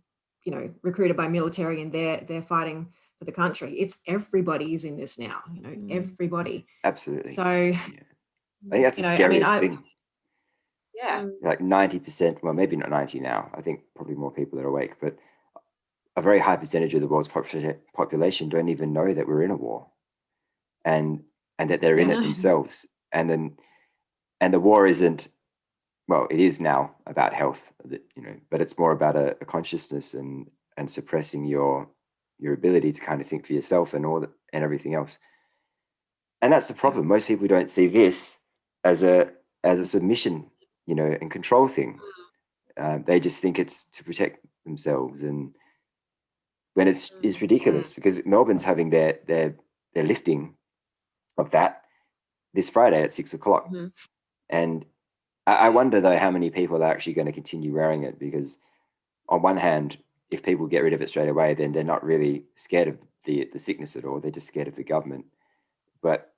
[SPEAKER 2] recruited by military and they're fighting for the country. It's everybody is in this now, everybody.
[SPEAKER 1] Absolutely.
[SPEAKER 2] So
[SPEAKER 1] I think that's the scariest thing.
[SPEAKER 2] Yeah.
[SPEAKER 1] Like 90%, well, maybe not 90 now. I think probably more people are awake, but a very high percentage of the world's population don't even know that we're in a war, and that they're in it themselves. And the war isn't, well, it is now about health, but it's more about a consciousness and suppressing your ability to kind of think for yourself and and everything else. And that's the problem. Most people don't see this as a submission, and control thing. They just think it's to protect themselves, and when it's ridiculous, because Melbourne's having their lifting of that this Friday at 6 o'clock. And I wonder though how many people are actually going to continue wearing it, because on one hand, if people get rid of it straight away, then they're not really scared of the sickness at all. They're just scared of the government. But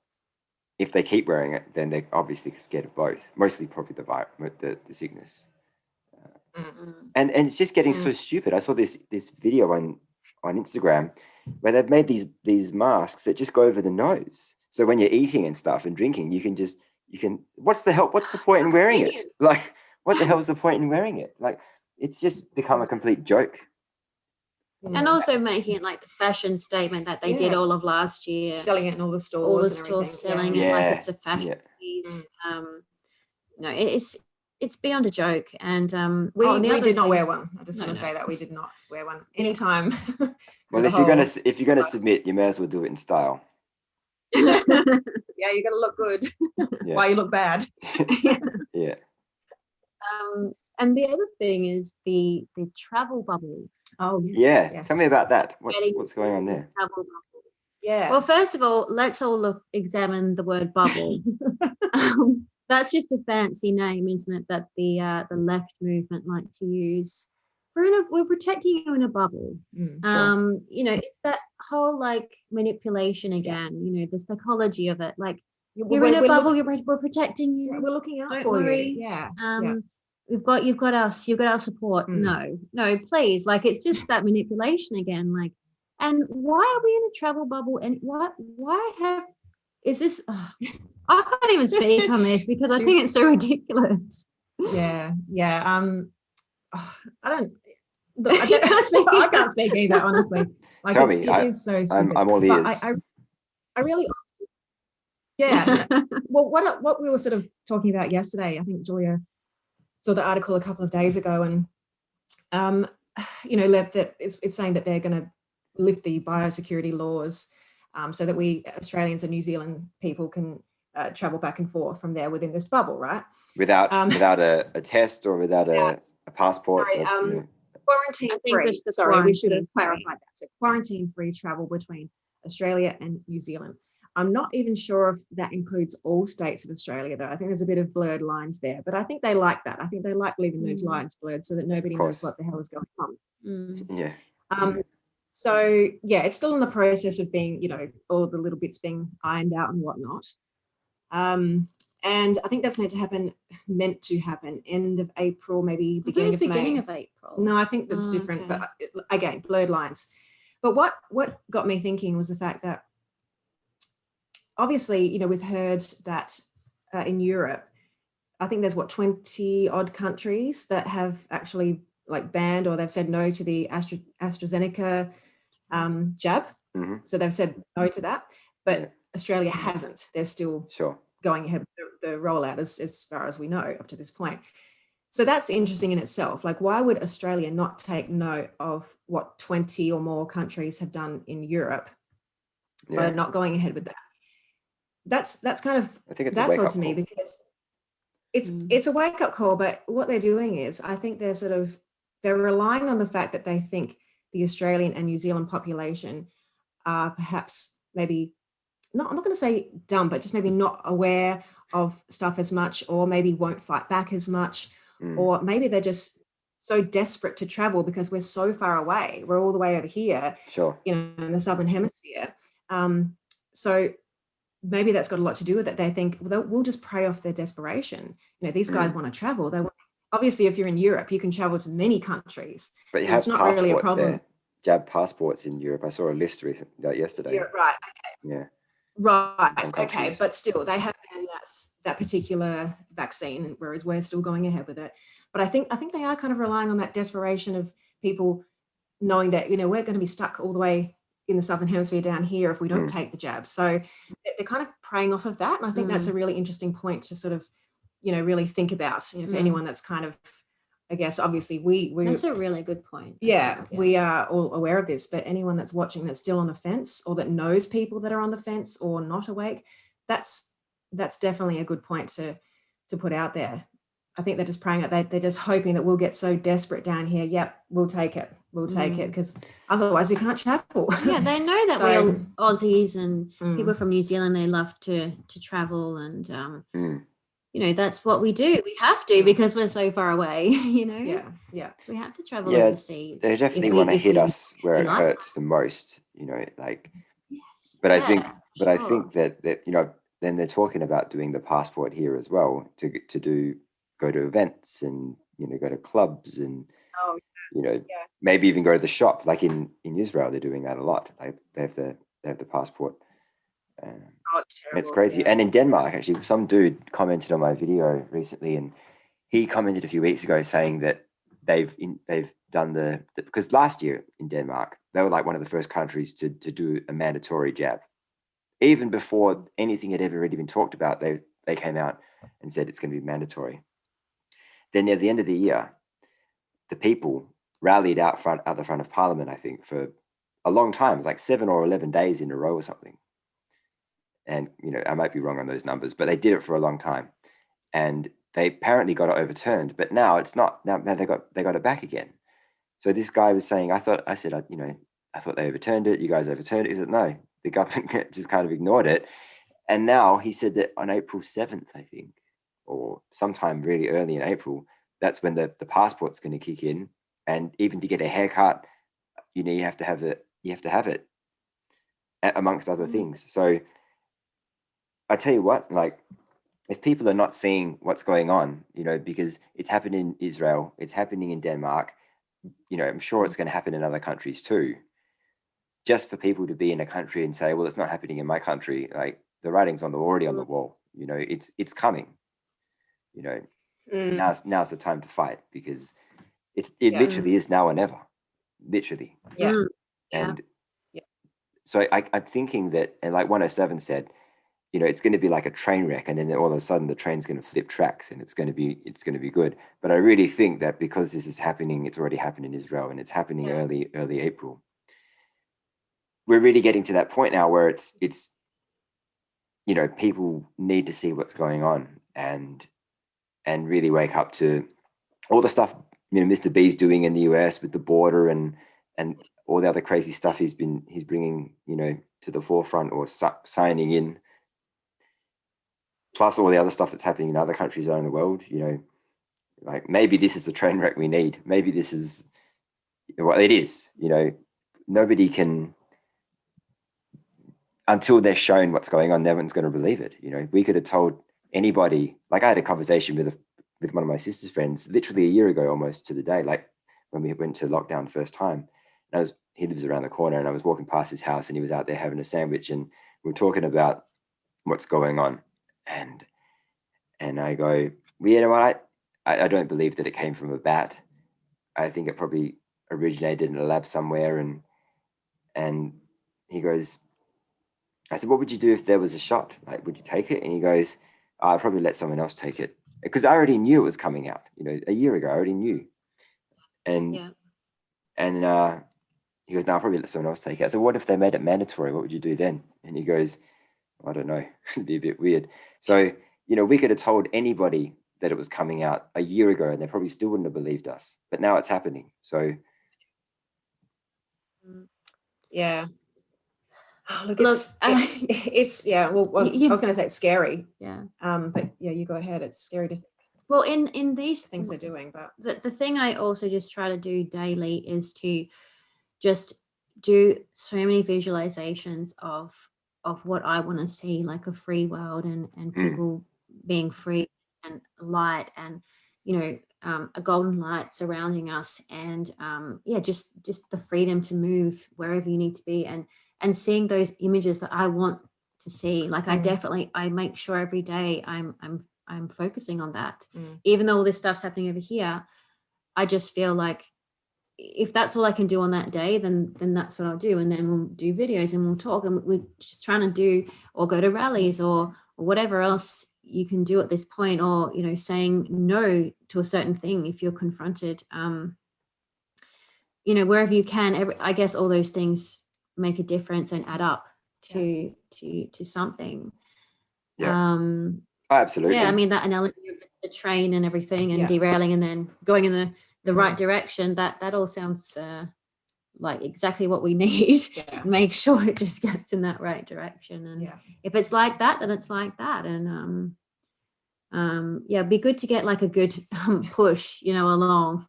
[SPEAKER 1] if they keep wearing it, then they're obviously scared of both, mostly probably the sickness. And it's just getting so stupid. I saw this video on Instagram where they've made these masks that just go over the nose. So when you're eating and stuff and drinking, you can what's the point in wearing it? Like, what the hell is the point in wearing it? Like, it's just become a complete joke.
[SPEAKER 3] And also making it like the fashion statement that they did all of last year,
[SPEAKER 2] selling it in all the stores.
[SPEAKER 3] All the stores selling it like it's a fashion piece. No, it's beyond a joke. And
[SPEAKER 2] we did not wear one. I just want to say that we did not wear one anytime.
[SPEAKER 1] Well, if you're gonna submit, you may as well do it in style.
[SPEAKER 2] Yeah, you got to look good while you look bad.
[SPEAKER 1] Yeah.
[SPEAKER 3] And the other thing is the travel bubble.
[SPEAKER 2] Oh, yes.
[SPEAKER 1] Yeah. Tell me about that. What's going on there?
[SPEAKER 3] Travel bubble.
[SPEAKER 2] Yeah.
[SPEAKER 3] Well, first of all, let's all examine the word bubble. That's just a fancy name, isn't it? That the left movement like to use. We're protecting you in a bubble.
[SPEAKER 2] Sure.
[SPEAKER 3] It's that whole like manipulation again. The psychology of it. Like you're in a bubble. We're protecting you.
[SPEAKER 2] We're looking out
[SPEAKER 3] Don't
[SPEAKER 2] for
[SPEAKER 3] worry.
[SPEAKER 2] you. Yeah.
[SPEAKER 3] You've got us. You've got our support. No, please. Like it's just that manipulation again. Like, and why are we in a travel bubble? And is this? I can't even speak on this because I think it's so ridiculous.
[SPEAKER 2] Yeah. I don't.
[SPEAKER 3] You can't speak.
[SPEAKER 2] I can't speak either, honestly. Like
[SPEAKER 1] Tell
[SPEAKER 2] it
[SPEAKER 1] me,
[SPEAKER 2] is so stupid.
[SPEAKER 1] I'm all ears.
[SPEAKER 2] But I really, yeah. Well, what we were sort of talking about yesterday, I think Julia saw the article a couple of days ago, and that it's saying that they're going to lift the biosecurity laws, so that we Australians and New Zealand people can travel back and forth from there within this bubble, right?
[SPEAKER 1] Without a test or without a passport.
[SPEAKER 2] Sorry, quarantine free. Sorry, we should have clarified that. So quarantine free travel between Australia and New Zealand. I'm not even sure if that includes all states of Australia, though. I think there's a bit of blurred lines there, but I think they like that. I think they like leaving those lines blurred so that nobody knows what the hell is going on.
[SPEAKER 1] Yeah.
[SPEAKER 2] So yeah, it's still in the process of being, all the little bits being ironed out and whatnot. And I think that's meant to happen end of April, maybe beginning of May.
[SPEAKER 3] April.
[SPEAKER 2] No, I think that's different,
[SPEAKER 3] okay.
[SPEAKER 2] But again, blurred lines. But what got me thinking was the fact that obviously, we've heard that in Europe, I think there's 20 odd countries that have actually like banned or they've said no to the AstraZeneca jab.
[SPEAKER 1] Mm-hmm.
[SPEAKER 2] So they've said no to that, but Australia hasn't. They're still going ahead with the rollout as far as we know up to this point. So that's interesting in itself. Like, why would Australia not take note of what 20 or more countries have done in Europe by not going ahead with that? That's kind of,
[SPEAKER 1] I think it's
[SPEAKER 2] that's odd to
[SPEAKER 1] call.
[SPEAKER 2] me because it's a wake-up call, but what they're doing is I think they're relying on the fact that they think the Australian and New Zealand population are perhaps maybe not, I'm not going to say dumb, but just maybe not aware of stuff as much, or maybe won't fight back as much, or maybe they're just so desperate to travel because we're so far away. We're all the way over here, in the Southern Hemisphere. So maybe that's got a lot to do with it. They think, well, we'll just prey off their desperation. These guys want to travel. Obviously, if you're in Europe, you can travel to many countries.
[SPEAKER 1] But you have it's not really a problem. There. Jab passports in Europe. I saw a list yesterday.
[SPEAKER 2] Yeah, right. Okay.
[SPEAKER 1] Yeah.
[SPEAKER 2] Right. Okay. But still, they have that particular vaccine, whereas we're still going ahead with it. But I think they are kind of relying on that desperation of people knowing that, we're going to be stuck all the way in the Southern Hemisphere down here if we don't take the jab. So they're kind of preying off of that. And I think that's a really interesting point to sort of, really think about, for anyone that's kind of, I guess, obviously we
[SPEAKER 3] that's a really good point.
[SPEAKER 2] Yeah, we are all aware of this, but anyone that's watching that's still on the fence or that knows people that are on the fence or not awake, that's definitely a good point to put out there. I think they're just praying that they're just hoping that we'll get so desperate down here. Yep, we'll take it. We'll take it because otherwise we can't travel.
[SPEAKER 3] Yeah, they know that we're Aussies and people from New Zealand. They love to travel, and that's what we do. We have to because we're so far away.
[SPEAKER 2] Yeah.
[SPEAKER 3] We have to travel overseas.
[SPEAKER 1] They definitely want to hit us where it hurts the most.
[SPEAKER 3] Yes.
[SPEAKER 1] But I think that then they're talking about doing the passport here as well to go to events and go to clubs and maybe even go to the shop. Like in Israel, they're doing that a lot. They have the passport. And it's crazy. And in Denmark, actually, some dude commented on my video recently, and he commented a few weeks ago saying that they've done because last year in Denmark they were like one of the first countries to do a mandatory jab. Even before anything had ever really been talked about, they came out and said it's going to be mandatory. Then near the end of the year, the people rallied out the front of Parliament, I think, for a long time. It was like 7 or 11 days in a row or something. And, I might be wrong on those numbers, but they did it for a long time. And they apparently got it overturned, but now it's not. Now they got it back again. So this guy was saying, I thought they overturned it. You guys overturned it. He said, no, the government just kind of ignored it. And now he said that on April 7th, I think, or sometime really early in April, that's when the passport's going to kick in. And even to get a haircut, you have to have it amongst other things. So I tell you what, like, if people are not seeing what's going on, because it's happening in Israel, it's happening in Denmark, I'm sure it's going to happen in other countries too. Just for people to be in a country and say, well, it's not happening in my country, like the writing's already on the wall. You know, it's coming. You know, now's the time to fight, because it literally is now or never, literally.
[SPEAKER 2] Yeah.
[SPEAKER 1] And
[SPEAKER 2] Yeah.
[SPEAKER 1] so I'm thinking that, and like 107 said, you know, it's going to be like a train wreck, and then all of a sudden the train's going to flip tracks, and it's going to be good. But I really think that because this is happening, it's already happened in Israel, and it's happening early April. We're really getting to that point now where it's you know, people need to see what's going on, and really wake up to all the stuff, you know, Mr. B's doing in the US with the border, and all the other crazy stuff he's bringing, you know, to the forefront, or signing in, plus all the other stuff that's happening in other countries around the world. You know, like, maybe this is the train wreck we need. Maybe this is what it is. You know, nobody can, until they're shown what's going on, no one's going to believe it. You know, we could have told anybody. Like, I had a conversation with one of my sister's friends literally a year ago, almost to the day, like when we went to lockdown the first time. And he lives around the corner, and I was walking past his house, and he was out there having a sandwich, and we were talking about what's going on. And I go, well, you know what? I don't believe that it came from a bat. I think it probably originated in a lab somewhere. And he goes, I said, what would you do if there was a shot? Like, would you take it? And he goes, I'd probably let someone else take it, because I already knew it was coming out. You know, a year ago, I already knew. And he goes, no, I'll probably let someone else take it. I said, what if they made it mandatory? What would you do then? And he goes, I don't know. It'd be a bit weird. So, you know, we could have told anybody that it was coming out a year ago, and they probably still wouldn't have believed us. But now it's happening. So,
[SPEAKER 2] yeah. Look, it's yeah. Well, I was going to say it's scary.
[SPEAKER 3] Yeah.
[SPEAKER 2] But yeah, you go ahead. It's scary to think.
[SPEAKER 3] Well, in these
[SPEAKER 2] things they're doing, but
[SPEAKER 3] the thing I also just try to do daily is to just do so many visualizations of what I want to see, like a free world, and people being free, and light, and, you know, a golden light surrounding us, and just the freedom to move wherever you need to be, and seeing those images that I want to see. Like, I make sure every day I'm focusing on that. Even though all this stuff's happening over here, I just feel like if that's all I can do on that day, then that's what I'll do. And then we'll do videos, and we'll talk, and we're just trying to do, or go to rallies, or whatever else you can do at this point, or, you know, saying no to a certain thing if you're confronted, you know, wherever you can. I guess all those things make a difference and add up to something.
[SPEAKER 1] Absolutely.
[SPEAKER 3] Yeah, I mean, that analogy of the train and everything, and derailing, and then going in the right direction, that all sounds like exactly what we need. Make sure it just gets in that right direction, and if it's like that, then it's like that. And it'd be good to get like a good push, you know, along,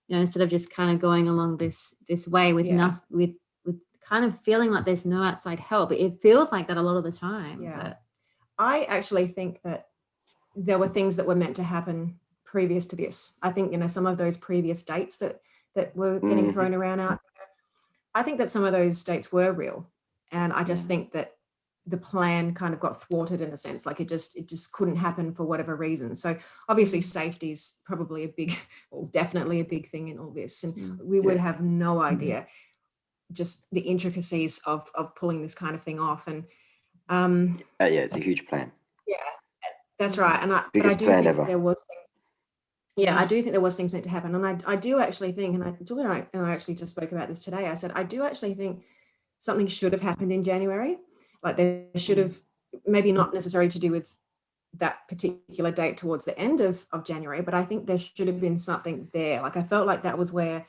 [SPEAKER 3] you know, instead of just kind of going along this way with nothing, with kind of feeling like there's no outside help. It feels like that a lot of the time. But
[SPEAKER 2] I actually think that there were things that were meant to happen previous to this. I think, you know, some of those previous dates that were getting thrown around out there, I think that some of those dates were real. And I just think that the plan kind of got thwarted, in a sense. Like, it just couldn't happen for whatever reason. So obviously safety is probably definitely a big thing in all this. And we would have no idea just the intricacies of pulling this kind of thing off. And
[SPEAKER 1] it's a huge plan.
[SPEAKER 2] Yeah, that's right. And I do
[SPEAKER 1] plan
[SPEAKER 2] think
[SPEAKER 1] ever.
[SPEAKER 2] there was things. Yeah, I do think there was things meant to happen. And I do actually think, and Julie and I actually just spoke about this today. I said, I do actually think something should have happened in January. Like, there should have, maybe not necessarily to do with that particular date towards the end of January, but I think there should have been something there. Like, I felt like that was where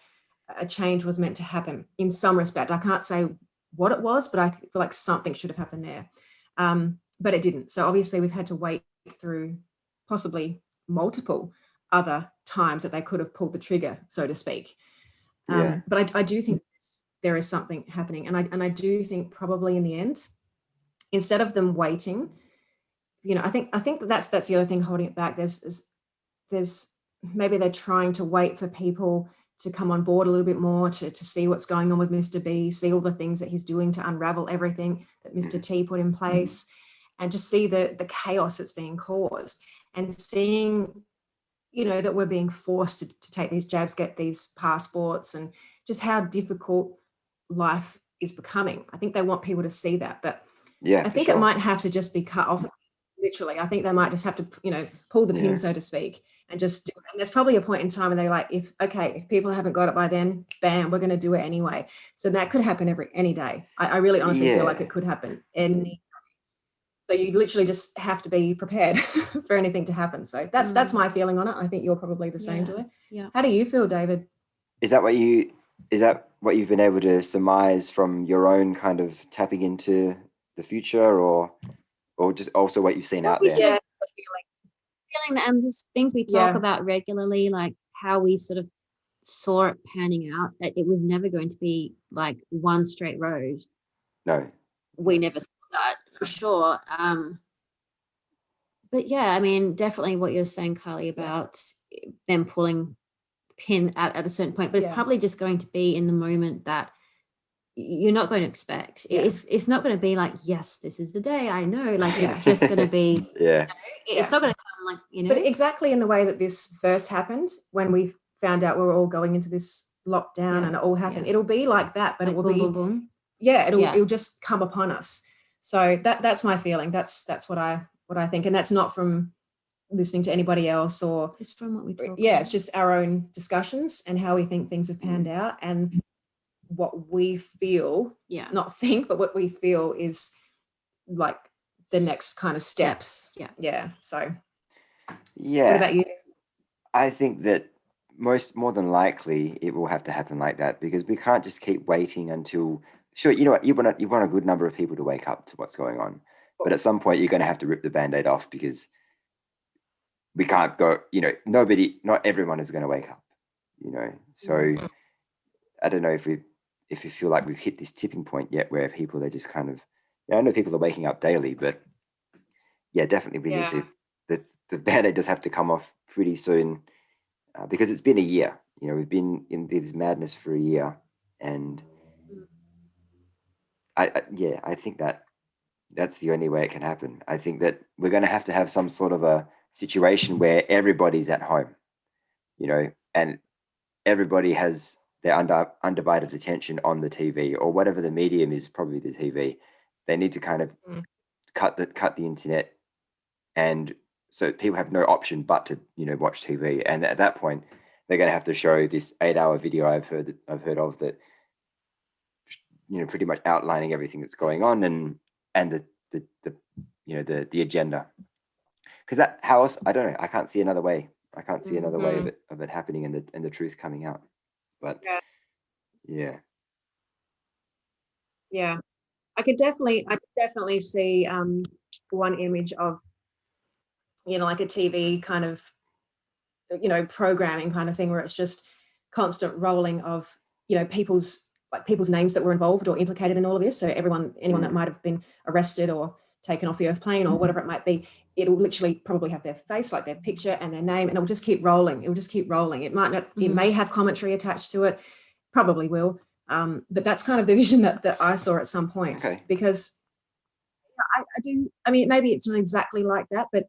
[SPEAKER 2] a change was meant to happen in some respect. I can't say what it was, but I feel like something should have happened there. But it didn't. So obviously we've had to wait through possibly multiple other times that they could have pulled the trigger, so to speak. But I do think there is something happening. And I do think probably in the end, instead of them waiting, you know, I think that's the other thing holding it back. There's maybe they're trying to wait for people to come on board a little bit more, to see what's going on with Mr. B, see all the things that he's doing to unravel everything that Mr. T put in place. and just see the chaos that's being caused, and seeing, that we're being forced to take these jabs, get these passports, and just how difficult life is becoming. I think they want people to see that, but
[SPEAKER 1] Yeah,
[SPEAKER 2] I
[SPEAKER 1] for
[SPEAKER 2] think
[SPEAKER 1] sure.
[SPEAKER 2] it might have to just be cut off. Literally, I think they might just have to, pull the pin,
[SPEAKER 1] Yeah.
[SPEAKER 2] so to speak, and just do it. And there's probably a point in time where they're like, if people haven't got it by then, bam, we're going to do it anyway. So that could happen any day. I really honestly feel like
[SPEAKER 1] Yeah.
[SPEAKER 2] it could happen any. So you literally just have to be prepared for anything to happen. So that's my feeling on it. I think you're probably the same, Julie.
[SPEAKER 3] Yeah.
[SPEAKER 2] How do you feel, David?
[SPEAKER 1] Is that what you've been able to surmise from your own kind of tapping into the future, or just also what you've seen out there?
[SPEAKER 2] Yeah.
[SPEAKER 3] Feeling that, and just things we talk about regularly, like how we sort of saw it panning out, that it was never going to be like one straight road.
[SPEAKER 1] No.
[SPEAKER 3] We never thought that, for sure. But yeah, I mean, definitely what you're saying, Carly, about them pulling the pin at a certain point, but it's probably just going to be in the moment that you're not going to expect. It's not going to be like, yes, this is the day, I know. Like, it's just going to be, it's not going to come like,
[SPEAKER 2] But exactly in the way that this first happened, when we found out we were all going into this lockdown and it all happened, it'll be like that, but
[SPEAKER 3] like
[SPEAKER 2] it will
[SPEAKER 3] boom,
[SPEAKER 2] be,
[SPEAKER 3] boom, boom.
[SPEAKER 2] It'll just come upon us. So that's my feeling. That's what I think. And that's not from listening to anybody else, or
[SPEAKER 3] it's from what we talk about.
[SPEAKER 2] It's just our own discussions and how we think things have panned out, and what we feel, not think, but what we feel is like the next kind of steps. So what about you?
[SPEAKER 1] I think that more than likely it will have to happen like that, because we can't just keep waiting until, sure, you know what, you want a good number of people to wake up to what's going on, but at some point you're going to have to rip the Band-Aid off, because we can't go, not everyone is going to wake up, so I don't know if we feel like we've hit this tipping point yet, where people are just kind of, I know people are waking up daily, but definitely we need to, the Band-Aid does have to come off pretty soon, because it's been a year. We've been in this madness for a year, and I think that's the only way it can happen. I think that we're going to have some sort of a situation where everybody's at home, and everybody has their undivided attention on the TV, or whatever the medium is, probably the TV. They need to kind of cut the internet, and so people have no option but to watch TV. And at that point, they're going to have to show this 8-hour video I've heard of, that pretty much outlining everything that's going on, and the agenda. Because how else? I don't know. I can't see another way. I can't see another way of it happening, and the truth coming out. But yeah.
[SPEAKER 2] I could definitely see one image of, like a TV kind of, programming kind of thing, where it's just constant rolling of, people's names that were involved or implicated in all of this. So anyone that might have been arrested or taken off the Earth plane or whatever it might be, it'll literally probably have their face, like their picture and their name, and it'll just keep rolling. It might not, it may have commentary attached to it, probably will. But that's kind of the vision that I saw at some point, because I do. I mean, maybe it's not exactly like that, but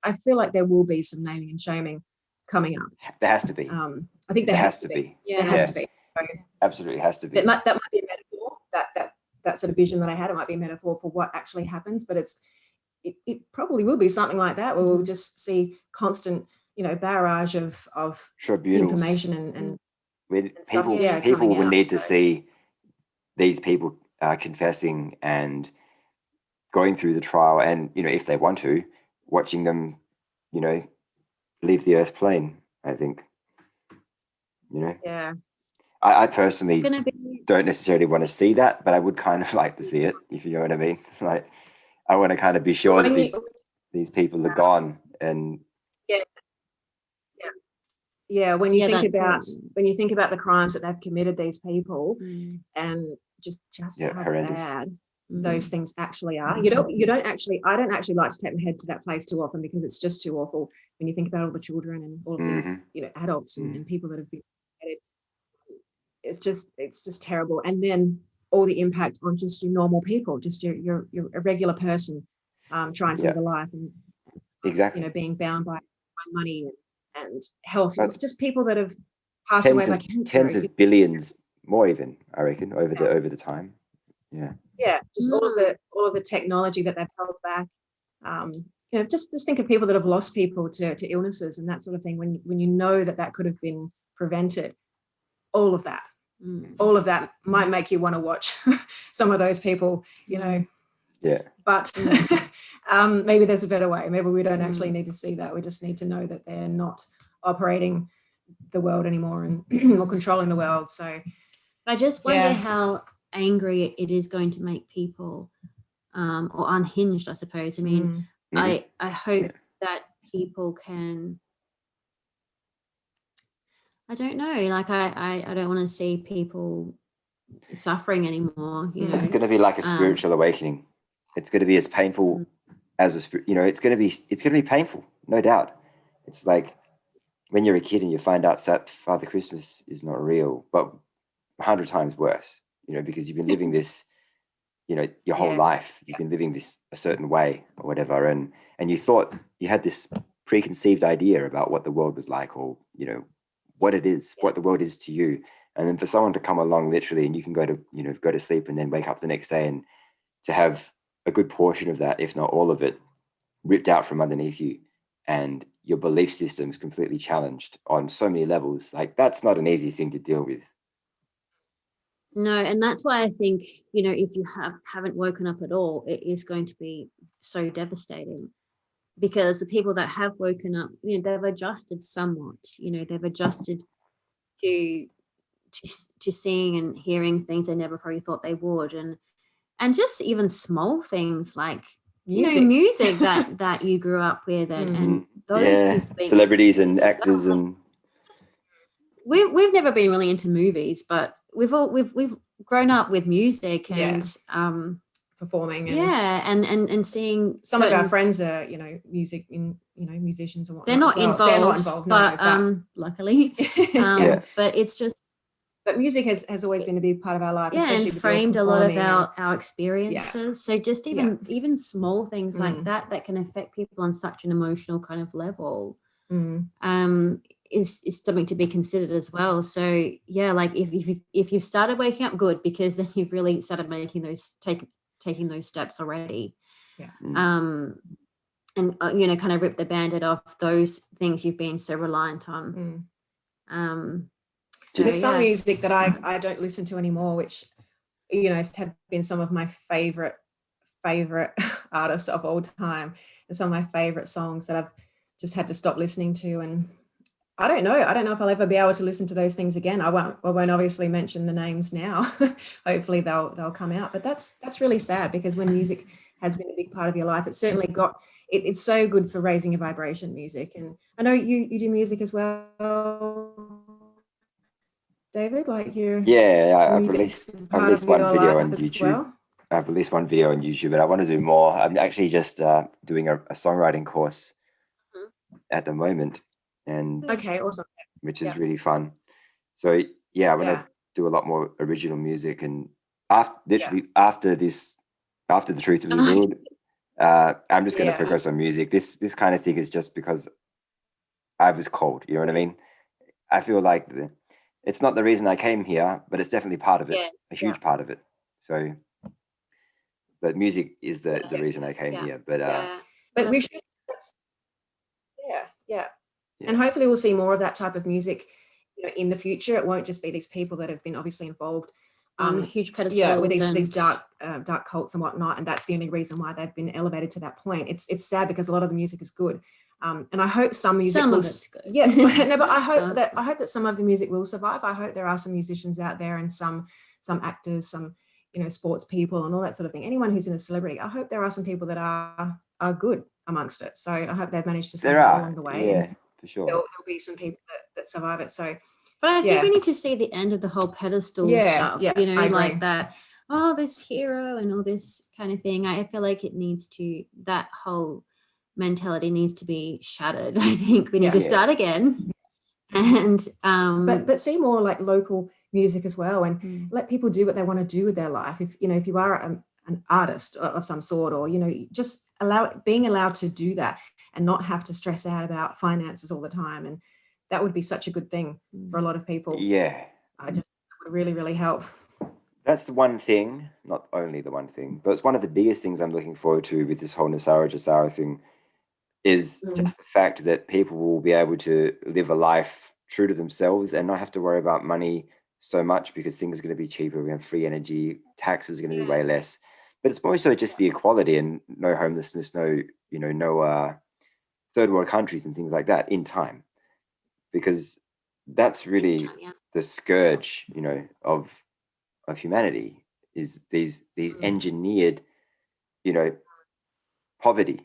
[SPEAKER 2] I feel like there will be some naming and shaming coming up.
[SPEAKER 1] There has to be.
[SPEAKER 2] I think there has to be.
[SPEAKER 3] Yeah,
[SPEAKER 2] there has to be. So
[SPEAKER 1] absolutely has to be.
[SPEAKER 2] that might be a metaphor. That sort of vision that I had, it might be a metaphor for what actually happens, but it probably will be something like that, where we'll just see constant, barrage of information and
[SPEAKER 1] people will need to see these people confessing and going through the trial, and if they want to, watching them leave the Earth plane. I think I personally don't necessarily want to see that, but I would kind of like to see it, if you know what I mean. Like, I want to kind of be sure that these people are gone. And
[SPEAKER 2] when you think about the crimes that they've committed, these people, and just how
[SPEAKER 1] horrendous.
[SPEAKER 2] bad those things actually are. I don't actually like to take my head to that place too often, because it's just too awful when you think about all the children and all of the adults and people that have been committed. It's just terrible. And then all the impact on just your normal people, just your regular person, trying to live a life and
[SPEAKER 1] exactly.
[SPEAKER 2] being bound by money and health.
[SPEAKER 1] That's
[SPEAKER 2] just people that have passed away by cancer.
[SPEAKER 1] Tens of billions more, even, I reckon, over the time. Yeah.
[SPEAKER 2] Just all of the technology that they've held back. Just think of people that have lost people to illnesses and that sort of thing. When you know that could have been prevented, all of that might make you want to watch some of those people.
[SPEAKER 1] Yeah.
[SPEAKER 2] But maybe there's a better way. Maybe we don't actually need to see that. We just need to know that they're not operating the world anymore and or controlling the world. So
[SPEAKER 3] I just wonder how angry it is going to make people, or unhinged, I suppose. I mean, I hope that people can, I don't know, like I don't want to see people suffering anymore.
[SPEAKER 1] It's going to be like a spiritual awakening. It's going to be as painful as it's going to be painful, no doubt. It's like when you're a kid and you find out Father Christmas is not real, but 100 times worse, because you've been living this, your whole life, you've been living this a certain way or whatever. And you thought you had this preconceived idea about what the world was like, or, what it is, what the world is to you. And then for someone to come along literally, and you can go to sleep and then wake up the next day and to have a good portion of that, if not all of it, ripped out from underneath you, and your belief system's completely challenged on so many levels, like that's not an easy thing to deal with.
[SPEAKER 3] No, and that's why I think, if you haven't woken up at all, it is going to be so devastating, because the people that have woken up, they've adjusted somewhat, they've adjusted to seeing and hearing things they never probably thought they would, and just even small things like music that you grew up with, and those
[SPEAKER 1] celebrities and actors, and
[SPEAKER 3] we've never been really into movies, but we've grown up with music and
[SPEAKER 2] performing
[SPEAKER 3] and seeing
[SPEAKER 2] some of our friends are music in musicians and whatnot.
[SPEAKER 3] They're not involved, but luckily but it's just,
[SPEAKER 2] but music has always been a big part of our life,
[SPEAKER 3] and framed a lot of our experiences. So just even small things like that can affect people on such an emotional kind of level is something to be considered as well. So like if you've started waking up, good, because then you've really started making those taking those steps already. And kind of rip the band-aid off those things you've been so reliant on.
[SPEAKER 2] There's some music that I don't listen to anymore, which have been some of my favorite artists of all time, and some of my favorite songs that I've just had to stop listening to. And I don't know if I'll ever be able to listen to those things again. I won't obviously mention the names now. Hopefully they'll come out, but that's really sad, because when music has been a big part of your life, it's certainly got it's so good for raising your vibration, music. And I know you do music as well, David, like
[SPEAKER 1] I've released one video on YouTube. I've released one video on YouTube, but I want to do more. I'm actually just doing a songwriting course at the moment, and
[SPEAKER 2] awesome,
[SPEAKER 1] which is really fun. So I want to do a lot more original music, and after the truth of the world, I'm just going to focus on music. This kind of thing is just because I was called. You know what I mean? I feel like it's not the reason I came here, but it's definitely part of it, a huge part of it. So, but music is the reason I came here. But
[SPEAKER 2] we should, and hopefully we'll see more of that type of music, in the future. It won't just be these people that have been obviously involved
[SPEAKER 3] on huge pedestals,
[SPEAKER 2] with these dark cults and whatnot, and that's the only reason why they've been elevated to that point. It's sad, because a lot of the music is good. And I hope some music
[SPEAKER 3] of it's good.
[SPEAKER 2] But I hope that some of the music will survive. I hope there are some musicians out there, and some actors, some sports people, and all that sort of thing. Anyone who's in a celebrity, I hope there are some people that are good amongst it. So I hope they've managed to survive along the way.
[SPEAKER 1] Yeah, for sure.
[SPEAKER 2] There'll be some people that survive it. So,
[SPEAKER 3] but I think we need to see the end of the whole pedestal stuff. Like that. Oh, this hero and all this kind of thing. I feel like that whole mentality needs to be shattered. I think we need to start again, and
[SPEAKER 2] but see more like local music as well, and let people do what they want to do with their life. If you are an artist of some sort, or, you know, just being allowed to do that and not have to stress out about finances all the time. And that would be such a good thing for a lot of people.
[SPEAKER 1] Yeah.
[SPEAKER 2] I just would really, really help.
[SPEAKER 1] That's the one thing, not only the one thing, but it's one of the biggest things I'm looking forward to with this whole Nasara Jasara thing, is just the fact that people will be able to live a life true to themselves and not have to worry about money so much, because things are going to be cheaper. We have free energy, taxes are going to be way less. But it's also just the equality and no homelessness, no third world countries and things like that in time, because that's really the scourge, of humanity, is these engineered, poverty.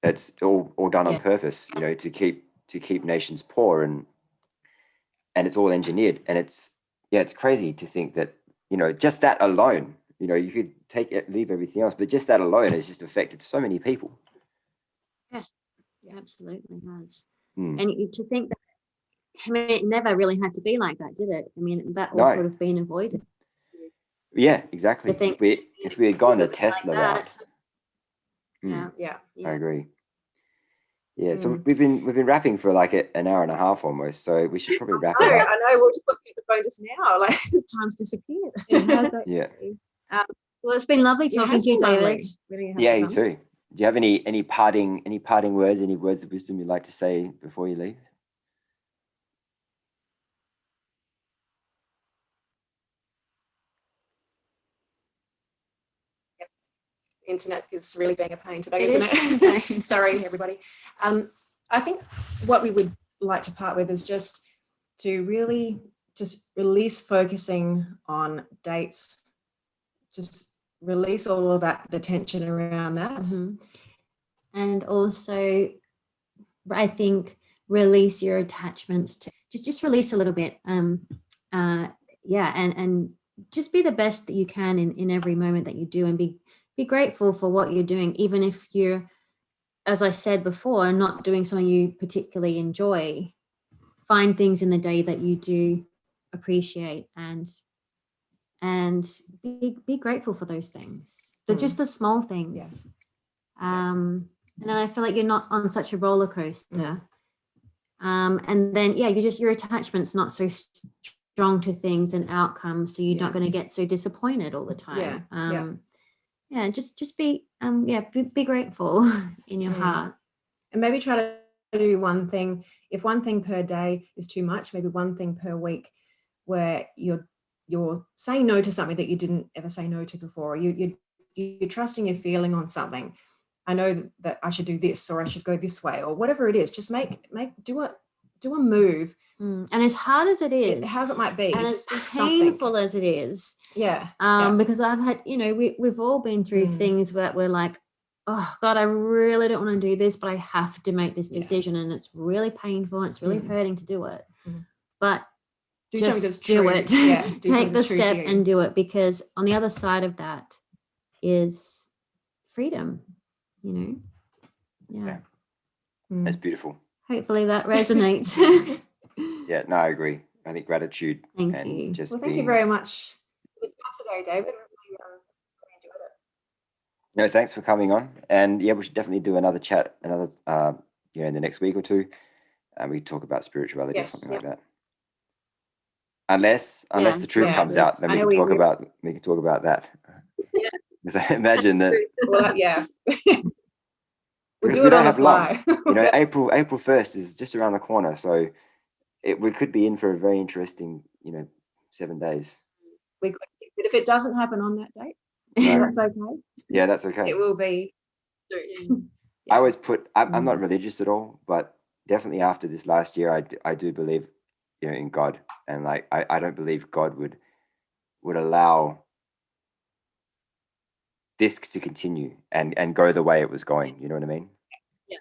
[SPEAKER 1] That's all done on purpose, to keep nations poor, and it's all engineered. And it's crazy to think that, just that alone, you could leave everything else, but just that alone has just affected so many people.
[SPEAKER 3] Yeah, absolutely has.
[SPEAKER 1] Mm.
[SPEAKER 3] And to think that, I mean, it never really had to be like that, did it? I mean, that all could have been avoided.
[SPEAKER 1] Yeah, exactly. If we had gone the Tesla route.
[SPEAKER 3] Yeah.
[SPEAKER 1] I agree. Yeah, so we've been rapping for like an hour and a half almost, so we should probably wrap it up.
[SPEAKER 2] I know. We're just looking at the phone just now. Like, time's disappeared.
[SPEAKER 1] Yeah.
[SPEAKER 3] Well, it's been lovely talking to you, David.
[SPEAKER 2] Really
[SPEAKER 1] yeah, you too. Do you have any parting words, any words of wisdom you'd like to say before you leave?
[SPEAKER 2] Internet is really being a pain today, isn't it? Sorry, everybody. I think what we would like to part with is just to really just release focusing on dates, just release all of that, the tension around that.
[SPEAKER 3] And also, I think, release your attachments to just release a little bit. And just be the best that you can in every moment that you do, and be grateful for what you're doing, even if you're, as I said before, not doing something you particularly enjoy. Find things in the day that you do appreciate, and be grateful for those things. So just the small things. And then I feel like you're not on such a roller coaster. And then your attachment's not so strong to things and outcomes, so you're not going to get so disappointed all the time. Just be grateful in your heart,
[SPEAKER 2] and maybe try to do one thing. If one thing per day is too much, maybe one thing per week, where you're saying no to something that you didn't ever say no to before. You're trusting your feeling on something. I know that I should do this, or I should go this way, or whatever it is. Just do a move.
[SPEAKER 3] And as hard as it is,
[SPEAKER 2] how it might be,
[SPEAKER 3] and as painful as it is, because I've had, we've all been through things that we're like, oh God, I really don't want to do this, but I have to make this decision, and it's really painful, and it's really hurting to do it. But just do it. Take the step and do it, because on the other side of that is freedom.
[SPEAKER 1] That's beautiful.
[SPEAKER 3] Hopefully that resonates.
[SPEAKER 1] Yeah, no, I agree. I think gratitude.
[SPEAKER 3] Thank you.
[SPEAKER 2] Thank you very much for today, David. I really enjoyed it.
[SPEAKER 1] No, thanks for coming on. And we should definitely do another chat, in the next week or two, and we talk about spirituality or something like that. Unless the truth comes out, then we can talk about that. Because I imagine that.
[SPEAKER 2] We'll do it on the fly.
[SPEAKER 1] April 1st is just around the corner, so we could be in for a very interesting, 7 days.
[SPEAKER 2] We could, but if it doesn't happen on that date, that's okay.
[SPEAKER 1] Yeah, that's okay.
[SPEAKER 2] It will be.
[SPEAKER 1] I always I'm not religious at all, but definitely after this last year, I do believe, in God, and like I don't believe God would allow this to continue and go the way it was going. You know what I mean?
[SPEAKER 3] Yeah.